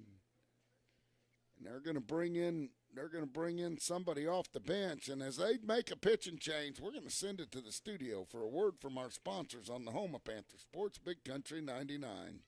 and they're going to bring in somebody off the bench. And as they make a pitching change, we're going to send it to the studio for a word from our sponsors on the home of Panther Sports, Big Country 99.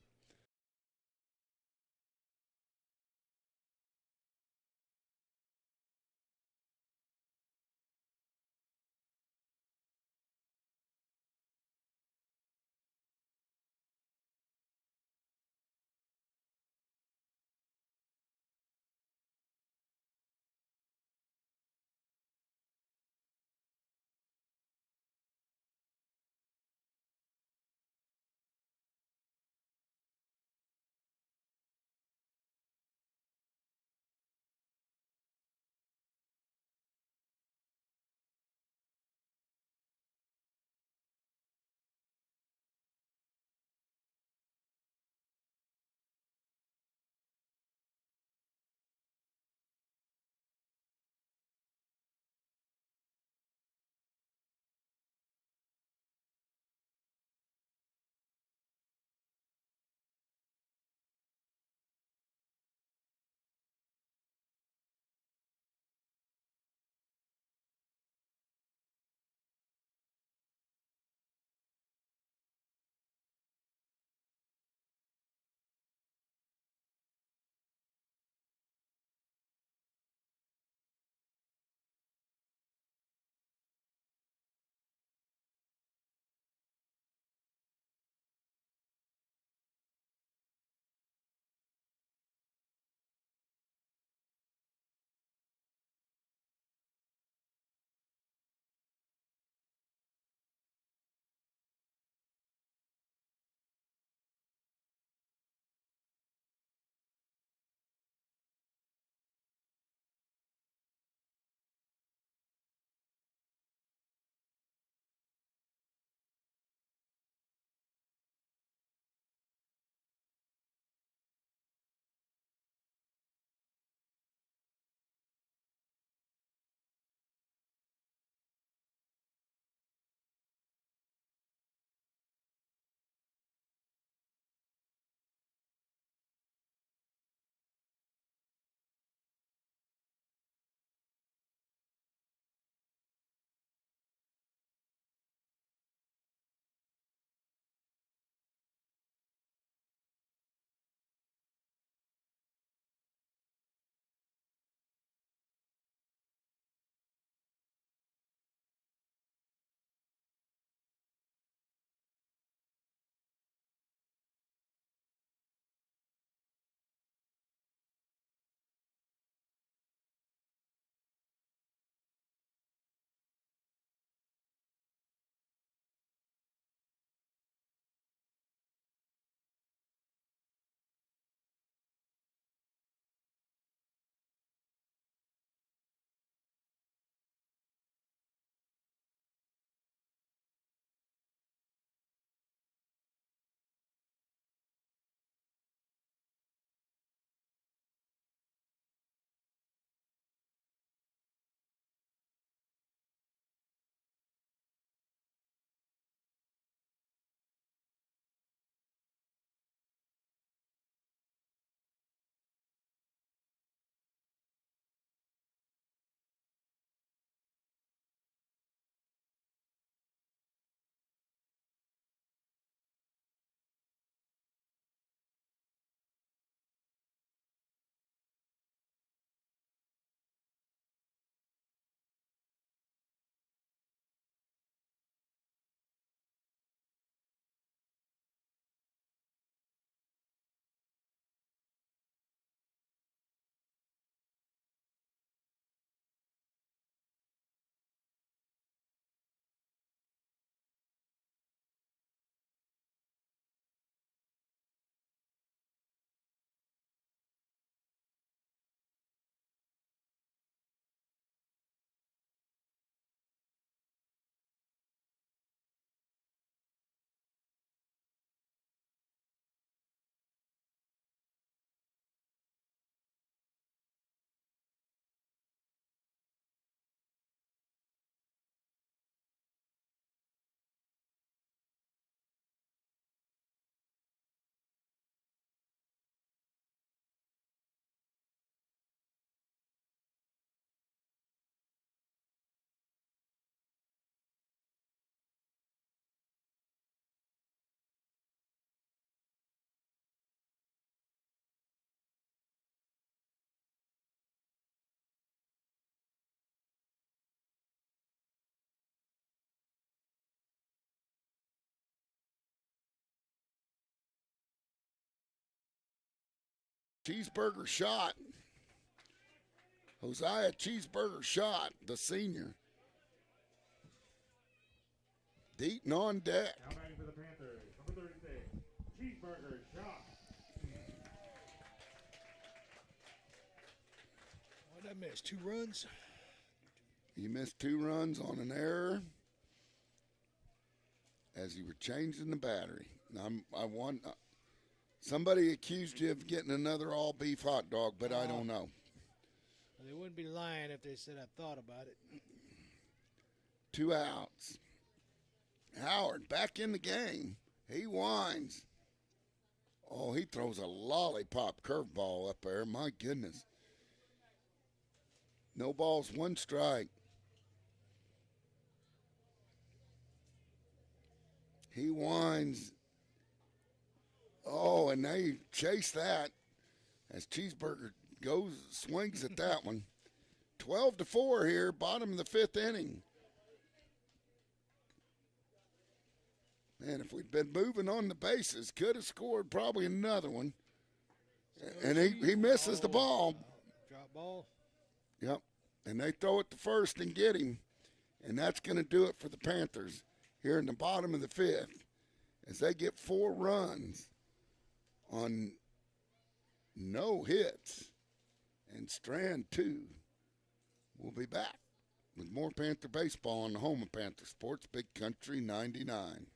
Cheeseburger Shot. Hosea Cheeseburger Shot, the senior. Deaton on deck. Now batting for the Panthers, number 36, Cheeseburger Shot. What did I miss? 2 runs? He missed 2 runs on an error as you were changing the battery. Somebody accused you of getting another all beef hot dog, but I don't know. They wouldn't be lying if they said I thought about it. 2 outs. Howard back in the game. He winds. Oh, he throws a lollipop curveball up there. My goodness. No balls, 1 strike. He winds. Oh, and they chase that as Cheeseburger swings at that one. 12-4 here, bottom of the 5th inning. Man, if we'd been moving on the bases, could have scored probably another one. And he misses the ball. Drop ball. Yep. And they throw it to first and get him. And that's going to do it for the Panthers here in the bottom of the 5th as they get 4 runs on no hits and strand 2. We'll be back with more Panther baseball on the home of Panther Sports, Big Country 99.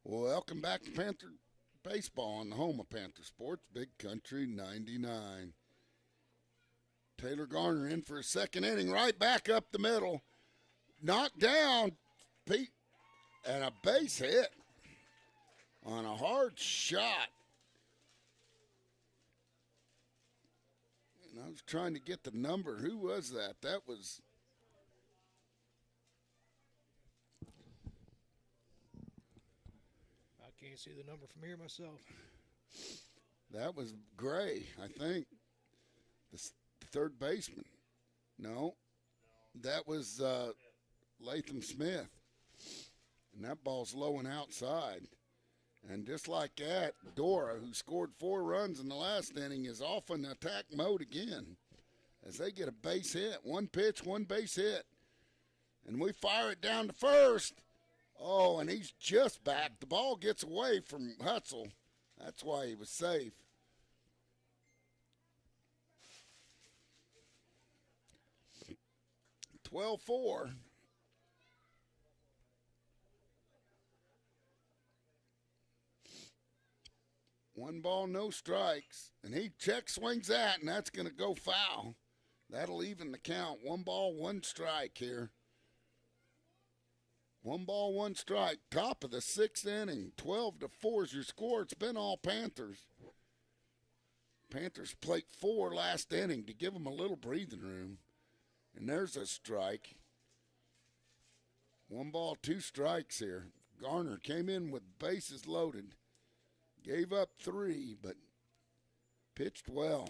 Well, welcome back to Panther Baseball on the home of Panther Sports, Big Country 99. Taylor Garner in for a 2nd inning, right back up the middle. Knocked down, Pete, and a base hit on a hard shot. And I was trying to get the number. Who was that? That was... Can't see the number from here myself. That was Gray, I think. The 3rd baseman. No. That was Latham Smith. And that ball's low and outside. And just like that, Dora, who scored 4 runs in the last inning, is off in attack mode again as they get a base hit. 1 pitch, 1 base hit. And we fire it down to first. Oh, and he's just back. The ball gets away from Hutzel. That's why he was safe. (12-4). One ball, no strikes. And he check swings that, and that's going to go foul. That'll even the count. 1 ball, 1 strike here. 1 ball, 1 strike. Top of the 6th inning. 12-4 is your score. It's been all Panthers. Panthers played 4 last inning to give them a little breathing room. And there's a strike. 1 ball, 2 strikes here. Garner came in with bases loaded. Gave up 3, but pitched well.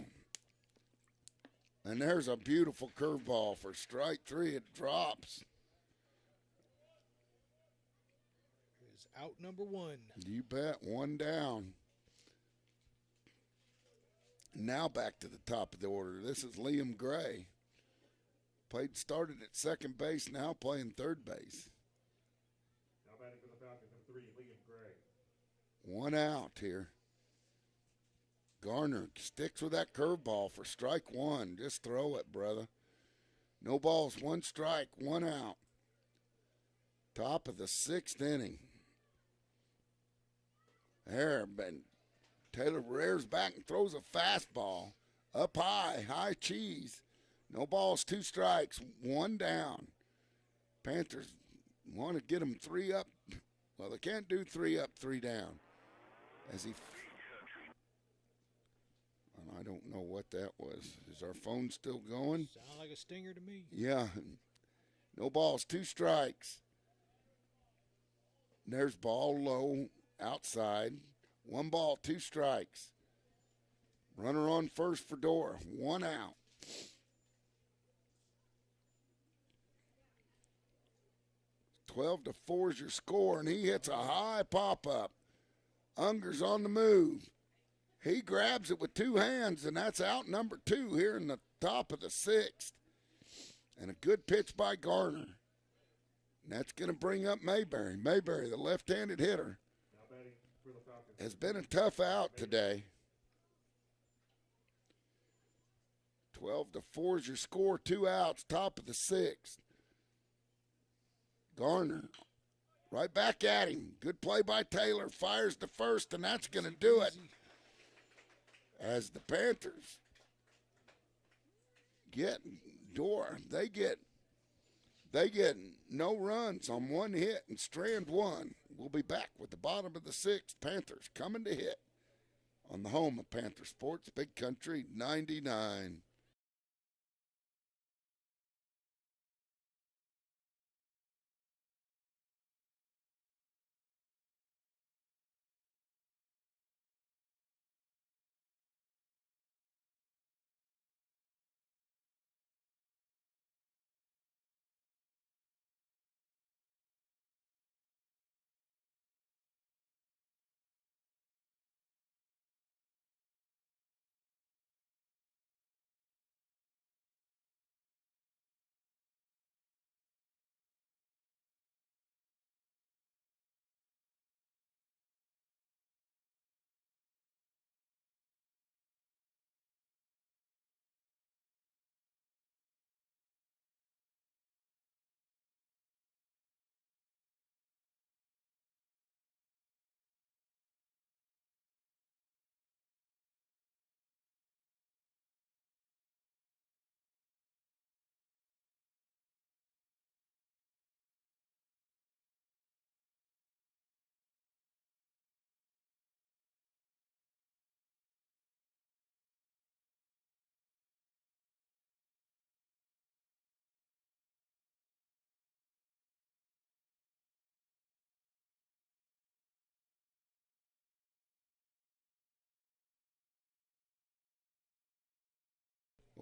And there's a beautiful curveball for strike 3. It drops. Is out number 1. You bet. 1 down. Now back to the top of the order. This is Liam Gray. Started at second base, now playing third base. Now batting for the Falcons, number 3, Liam Gray. 1 out here. Garner sticks with that curveball for strike 1. Just throw it, brother. No balls, 1 strike, 1 out. Top of the 6th inning. There, Ben. Taylor rears back and throws a fastball. Up high, high cheese. No balls, 2 strikes, 1 down. Panthers want to get them 3 up. Well, they can't do 3 up, 3 down. As he, and I don't know what that was. Is our phone still going? Sound like a stinger to me. Yeah. No balls, 2 strikes. There's ball low, outside. 1 ball, 2 strikes. Runner on first for Dora, 1 out. 12-4 is your score, and he hits a high pop-up. Unger's on the move. He grabs it with 2 hands, and that's out number 2 here in the top of the 6th. And a good pitch by Garner. And that's going to bring up Mayberry. Mayberry, the left-handed hitter, Now batting for the Falcons. has been a tough out today. 12-4 is your score, 2 outs, top of the 6th. Garner, right back at him. Good play by Taylor. Fires to first, and that's going to do it. As the Panthers get Dora, they get no runs on 1 hit and strand 1. We'll be back with the bottom of the 6th. Panthers coming to hit on the home of Panther Sports, Big Country 99.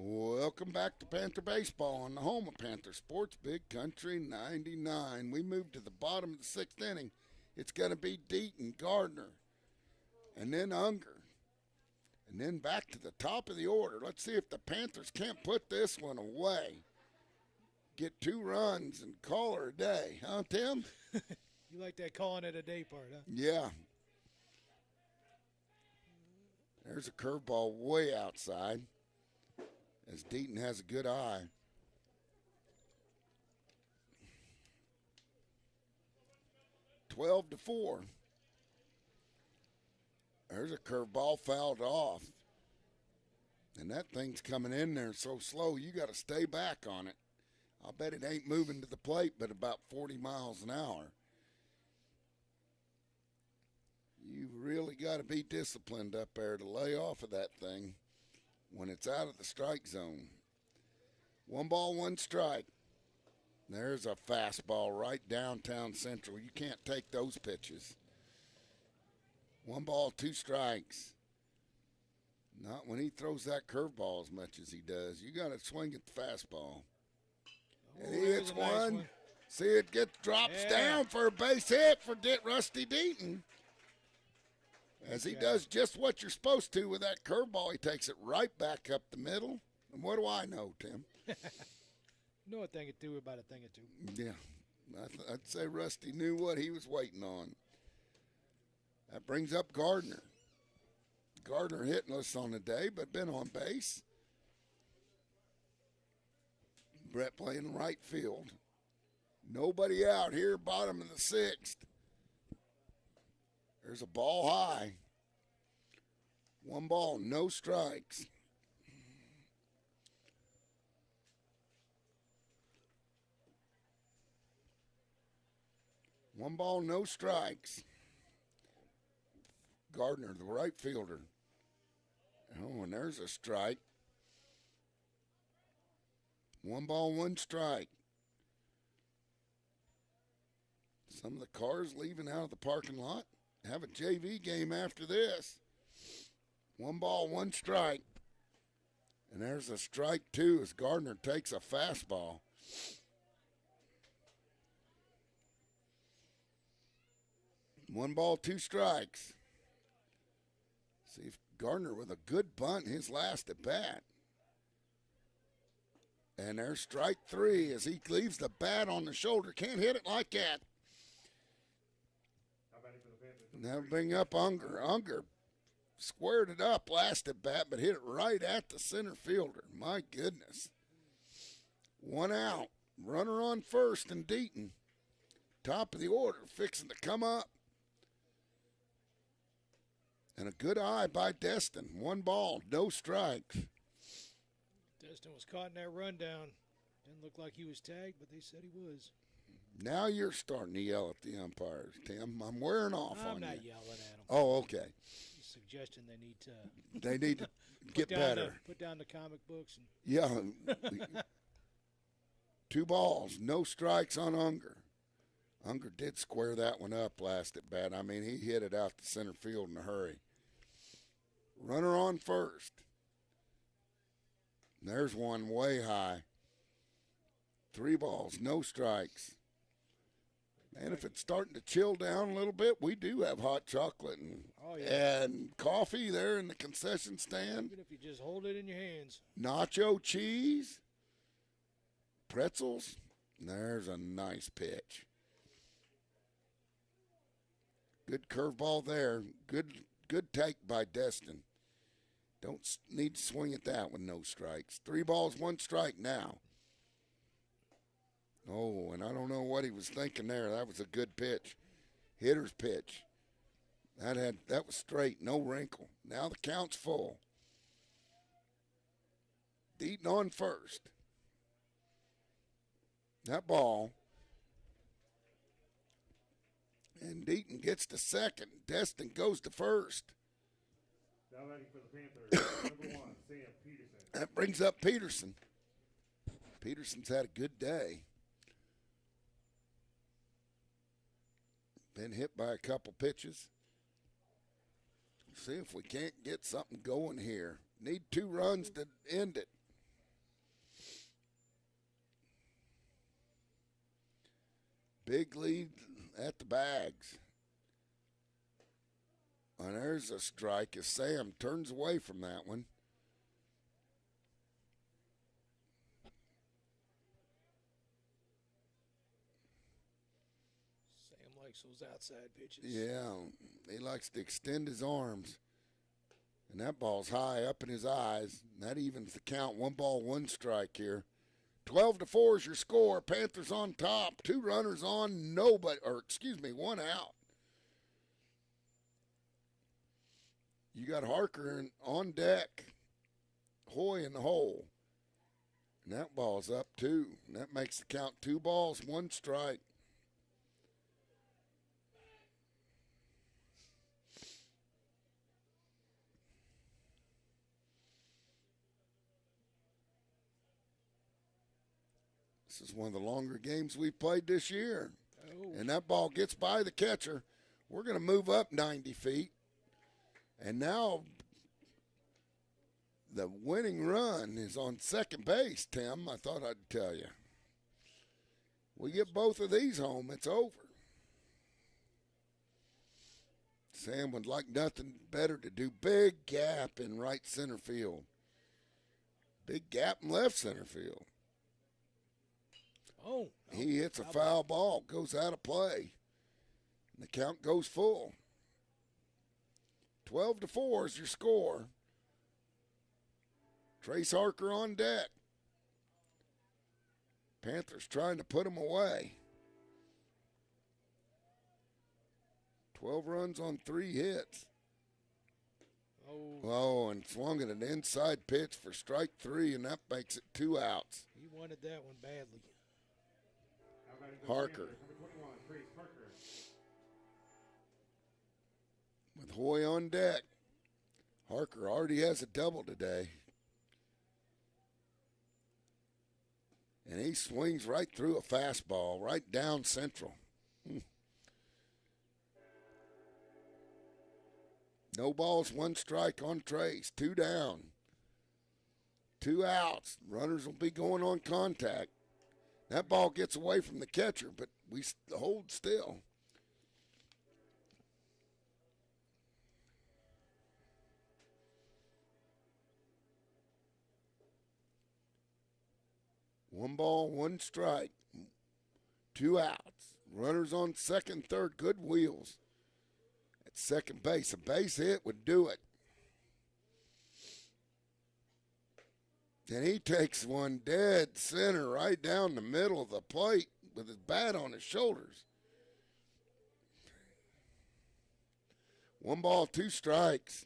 Welcome back to Panther Baseball on the home of Panther Sports, Big Country 99. We move to the bottom of the 6th inning. It's going to be Deaton, Gardner, and then Unger. And then back to the top of the order. Let's see if the Panthers can't put this one away. Get 2 runs and call her a day. Huh, Tim? You like that calling it a day part, huh? Yeah. There's a curveball way outside, as Deaton has a good eye. Twelve to 4. There's a curveball fouled off. And that thing's coming in there so slow, you got to stay back on it. I'll bet it ain't moving to the plate but about 40 miles an hour. You really got to be disciplined up there to lay off of that thing when it's out of the strike zone. 1 ball, 1 strike. There's a fastball right downtown central. You can't take those pitches. 1 ball, 2 strikes. Not when he throws that curveball as much as he does. You got to swing at the fastball. And he there's hits a nice one. See it drops down for a base hit for Rusty Deaton. As he does just what you're supposed to with that curveball, he takes it right back up the middle. And what do I know, Tim? Know a thing or two about a thing or two. Yeah, I'd say Rusty knew what he was waiting on. That brings up Gardner. Gardner hitless on the day, but been on base. Brett playing right field. Nobody out here, bottom of the sixth. There's a ball high. 1 ball, no strikes. One ball, no strikes. Gardner, the right fielder. Oh, and there's a strike. 1 ball, 1 strike. Some of the cars leaving out of the parking lot. Have a JV game after this. 1 ball, 1 strike. And there's a strike 2 as Gardner takes a fastball. One ball, 2 strikes. See if Gardner with a good bunt his last at bat. And there's strike 3 as he leaves the bat on the shoulder. Can't hit it like that. Now bring up Unger. Unger squared it up last at bat, but hit it right at the center fielder. My goodness. 1 out. Runner on first and Deaton. Top of the order, fixing to come up. And a good eye by Destin. 1 ball, no strikes. Destin was caught in that rundown. Didn't look like he was tagged, but they said he was. Now you're starting to yell at the umpires, Tim. I'm wearing off on you. I'm not yelling at them. Oh, okay. Just suggesting they need to. They need to get better. Put down the comic books. And Yeah. 2 balls, no strikes on Unger. Unger did square that one up last at bat. I mean, he hit it out to center field in a hurry. Runner on first. There's one way high. 3 balls, no strikes. And if it's starting to chill down a little bit, we do have hot chocolate and coffee there in the concession stand. even if you just hold it in your hands. Nacho cheese, pretzels. There's a nice pitch. Good curveball there. Good take by Destin. Don't need to swing at that with no strikes. 3 balls, 1 strike now. Oh, and I don't know what he was thinking there. That was a good pitch. Hitter's pitch. That was straight, no wrinkle. Now the count's full. Deaton on first. That ball. And Deaton gets to second. Destin goes to first. Now batting for the Panthers, number 1, Sam Peterson. That brings up Peterson. Peterson's had a good day. Been hit by a couple pitches. See if we can't get something going here. Need 2 runs to end it. Big lead at the bags. And there's a strike as Sam turns away from that one. Sam likes those outside pitches. Yeah, he likes to extend his arms. And that ball's high up in his eyes. And that evens the count. 1 ball, 1 strike here. 12-4 is your score. Panthers on top. 2 runners on, 1 out. You got Harker on deck. Hoy in the hole. And that ball's up 2. And that makes the count 2 balls, 1 strike. This is one of the longer games we've played this year. Oh. And that ball gets by the catcher. We're going to move up 90 feet. And now The winning run is on second base, Tim. I thought I'd tell you. We get both of these home, it's over. Sam would like nothing better to do. Big gap in right center field. Big gap in left center field. Oh. He hits a foul ball, goes out of play. And the count goes full. 12-4 is your score. Trace Harker on deck. Panthers trying to put him away. 12 runs on 3 hits. Oh, and swung at an inside pitch for strike 3, and that makes it 2 outs. He wanted that one badly. Harker. Number 21, Trace Harker. With Hoy on deck. Harker already has a double today. And he swings right through a fastball, right down central. No balls, 1 strike on Trace. 2 down. 2 outs. Runners will be going on contact. That ball gets away from the catcher, but we hold still. One ball, 1 strike. 2 outs. Runners on second, third. Good wheels. At second base, a base hit would do it. And he takes one dead center right down the middle of the plate with his bat on his shoulders. 1 ball, 2 strikes.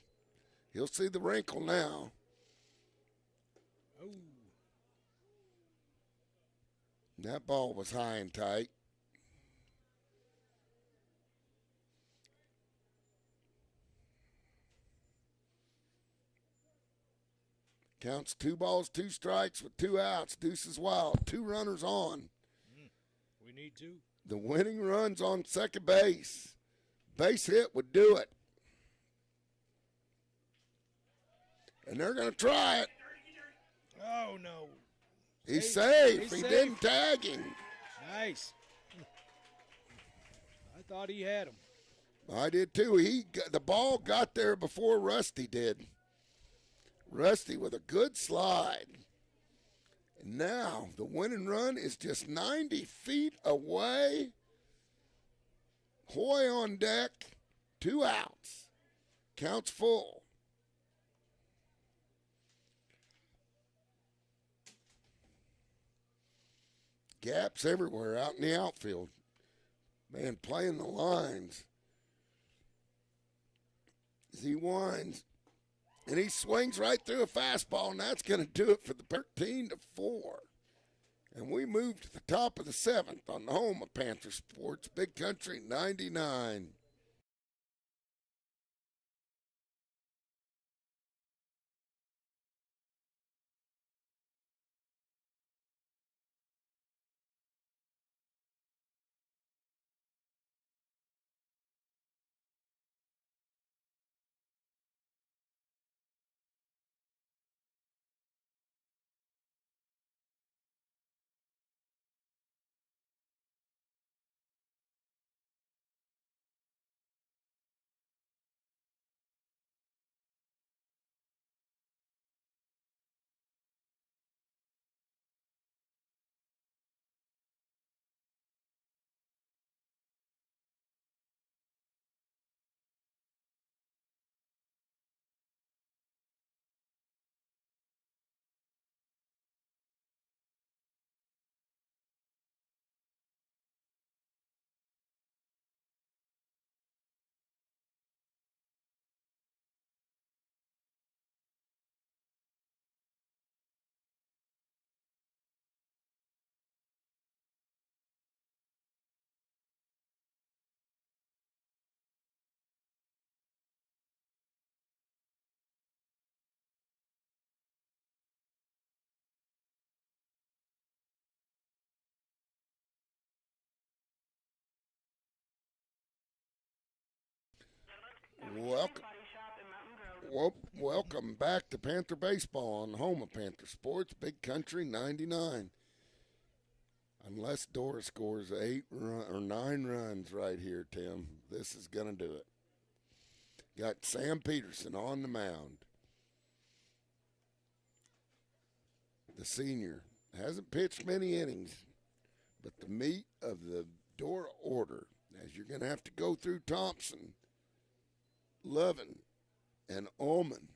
He'll see the wrinkle now. Oh. That ball was high and tight. Counts 2 balls, 2 strikes with 2 outs. Deuces wild. 2 runners on. We need 2. The winning run's on second base. Base hit would do it. And they're going to try it. Oh, no. He's safe. He's He safe. didn't tag him. Nice. I thought he had him. I did too. The ball got there before Rusty did. Rusty with a good slide. And now the winning run is just 90 feet away. Hoy on deck. 2 outs. Counts full. Gaps everywhere out in the outfield. Man, playing the lines. As he winds. And he swings right through a fastball, and that's going to do it for the 13-4. And we move to the top of the 7th on the home of Panther Sports, Big Country 99. Welcome back to Panther Baseball on the home of Panther Sports, Big Country 99. Unless Dora scores 9 runs right here, Tim, this is going to do it. Got Sam Peterson on the mound. The senior hasn't pitched many innings, but the meat of the Dora order, as you're going to have to go through Thompson, Lovin, and Ullman.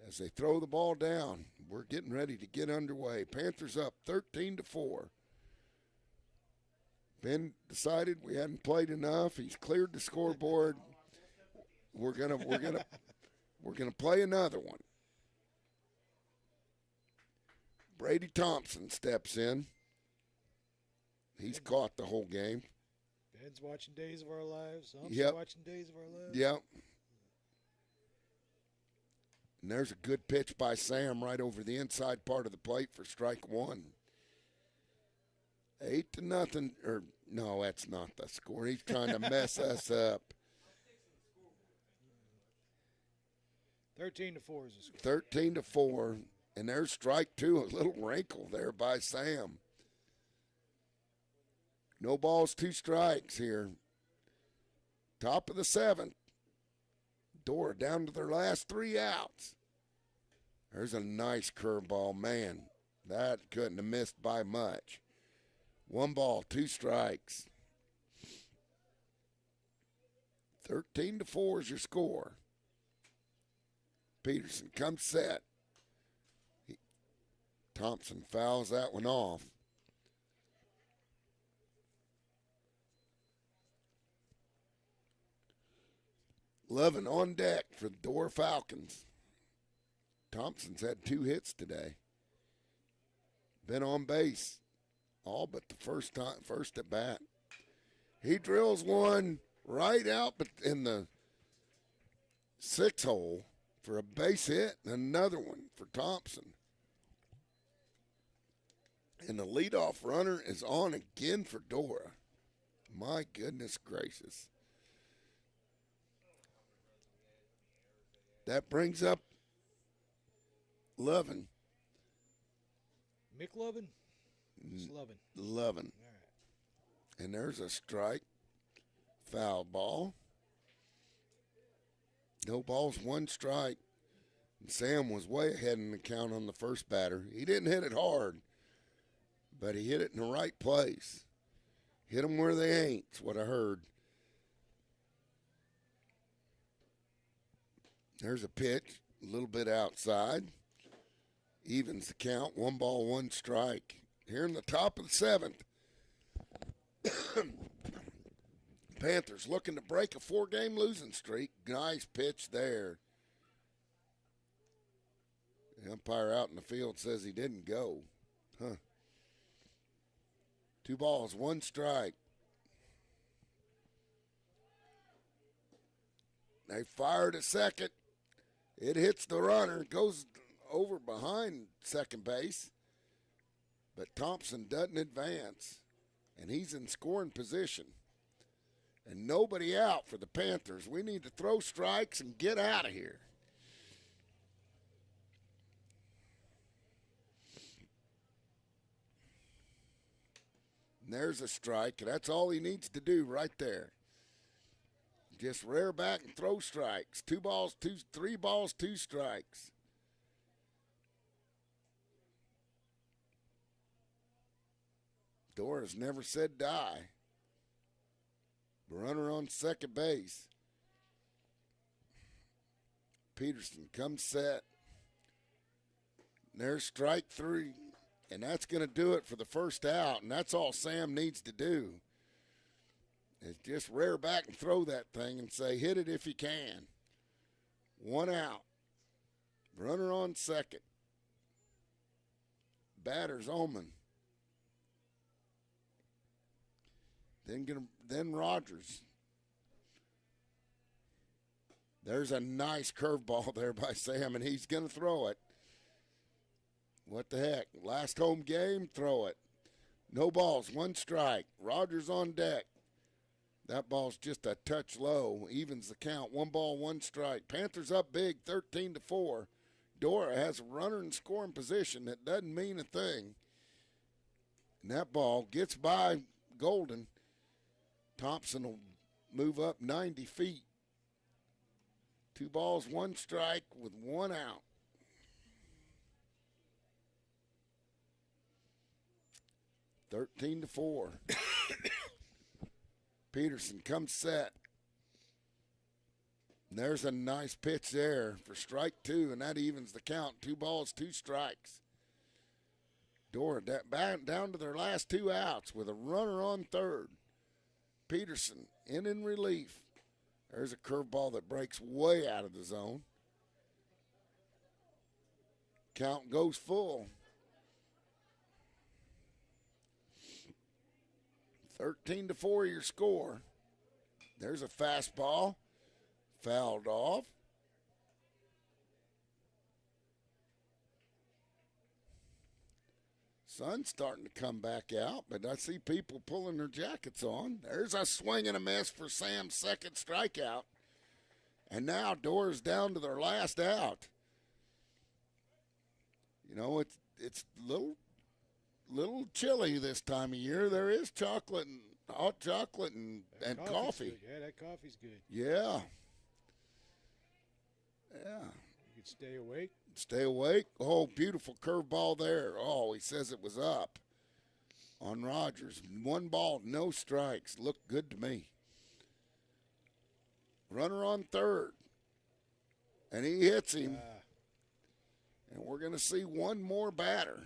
As they throw the ball down, we're getting ready to get underway. Panthers up 13-4. Ben decided we hadn't played enough. He's cleared the scoreboard. We're gonna play another one. Brady Thompson steps in. He's caught the whole game. Ben's watching Days of Our Lives. I'm Yep. watching Days of Our Lives. Yep. And there's a good pitch by Sam right over the inside part of the plate for strike one. 8-0. Or no, that's not the score. He's trying to mess us up. 13-4 is the score. 13-4. And there's strike two, a little wrinkle there by Sam. No balls, 2 strikes here. Top of the 7th. Dora down to their last 3 outs. There's a nice curveball, man. That couldn't have missed by much. 1 ball, 2 strikes. 13-4 is your score. Peterson comes set. Thompson fouls that one off. Lovin on deck for the Dora Falcons. Thompson's had 2 hits today. Been on base all but the first at bat. He drills one right out in the 6 hole for a base hit, and another one for Thompson. And the leadoff runner is on again for Dora. My goodness gracious. That brings up Lovin. Mick Lovin? Just Lovin. Lovin. All right. And there's a strike. Foul ball. No balls, 1 strike. And Sam was way ahead in the count on the first batter. He didn't hit it hard, but he hit it in the right place. Hit them where they ain't, is what I heard. There's a pitch, a little bit outside. Evens the count, 1 ball, 1 strike. Here in the top of the 7th. Panthers looking to break a 4-game losing streak. Nice pitch there. The umpire out in the field says he didn't go. 2 balls, 1 strike. They fired a second. It hits the runner, goes over behind second base. But Thompson doesn't advance, and he's in scoring position. And nobody out for the Panthers. We need to throw strikes and get out of here. And there's a strike. That's all he needs to do right there. Just rear back and throw strikes. 3 balls, 2 strikes. Dora's never said die. Runner on second base. Peterson comes set. There's strike 3. And that's going to do it for the first out. And that's all Sam needs to do. Is just rear back and throw that thing and say, hit it if you can. 1 out. Runner on second. Batter's Ullman. Then Rogers. There's a nice curveball there by Sam, and he's going to throw it. What the heck? Last home game, throw it. No balls, 1 strike. Rogers on deck. That ball's just a touch low. Evens the count. 1 ball, 1 strike. Panthers up big, 13-4. Dora has a runner in scoring position. That doesn't mean a thing. And that ball gets by Golden. Thompson will move up 90 feet. 2 balls, 1 strike with 1 out. (13-4). Peterson comes set. And there's a nice pitch there for strike 2, and that evens the count. 2 balls, 2 strikes. Dora back down to their last 2 outs with a runner on third. Peterson in relief. There's a curveball that breaks way out of the zone. Count goes full. 13-4 your score. There's a fastball. Fouled off. Sun's starting to come back out, but I see people pulling their jackets on. There's a swing and a miss for Sam's second strikeout. And now Dora's down to their last out. You know, it's little chilly this time of year. There is chocolate and hot chocolate and coffee. Good. Yeah, that coffee's good. Yeah. You could stay awake. Stay awake. Oh, beautiful curveball there. Oh, he says it was up on Rogers. 1 ball, no strikes. Looked good to me. Runner on third. And he hits him. And we're going to see one more batter.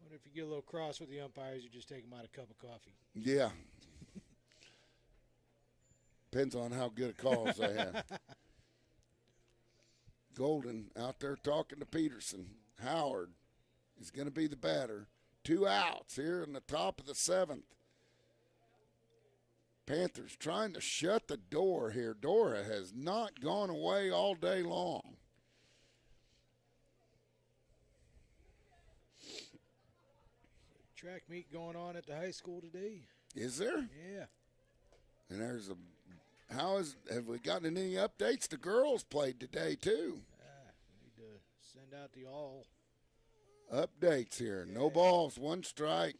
Wonder if you get a little cross with the umpires, you just take them out a cup of coffee. Yeah. Depends on how good a calls they have. Golden out there talking to Peterson. Howard is going to be the batter. 2 outs here in the top of the 7th. Panthers trying to shut the door here. Dora has not gone away all day long. Track meet going on at the high school today. Is there? Yeah. And there's a have we gotten any updates? The girls played today too. We need to send out the all. Updates here. No balls, 1 strike.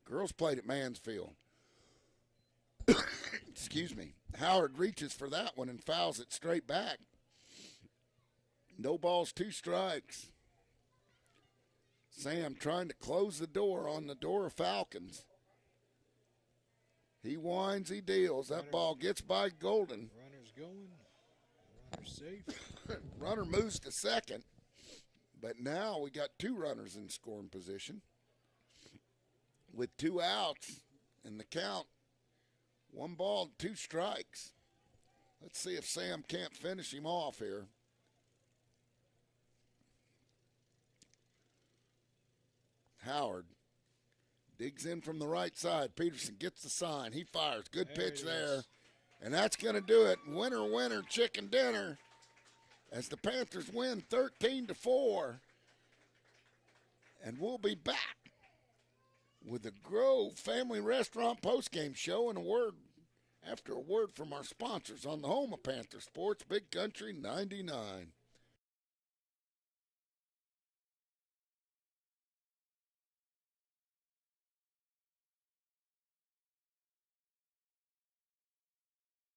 Girls played at Mansfield. Excuse me. Howard reaches for that one and fouls it straight back. No balls, 2 strikes. Sam trying to close the door on the Dora Falcons. He winds, he deals. That ball gets by Golden. Runner's going. Runner's safe. Runner moves to second. But now we got 2 runners in scoring position. With 2 outs in the count. 1 ball, 2 strikes. Let's see if Sam can't finish him off here. Howard digs in from the right side. Peterson gets the sign. He fires. Good pitch there. And that's going to do it. Winner, winner, chicken dinner. As the Panthers win 13-4. And we'll be back with the Grove Family Restaurant postgame show and after a word from our sponsors on the home of Panther Sports, Big Country 99.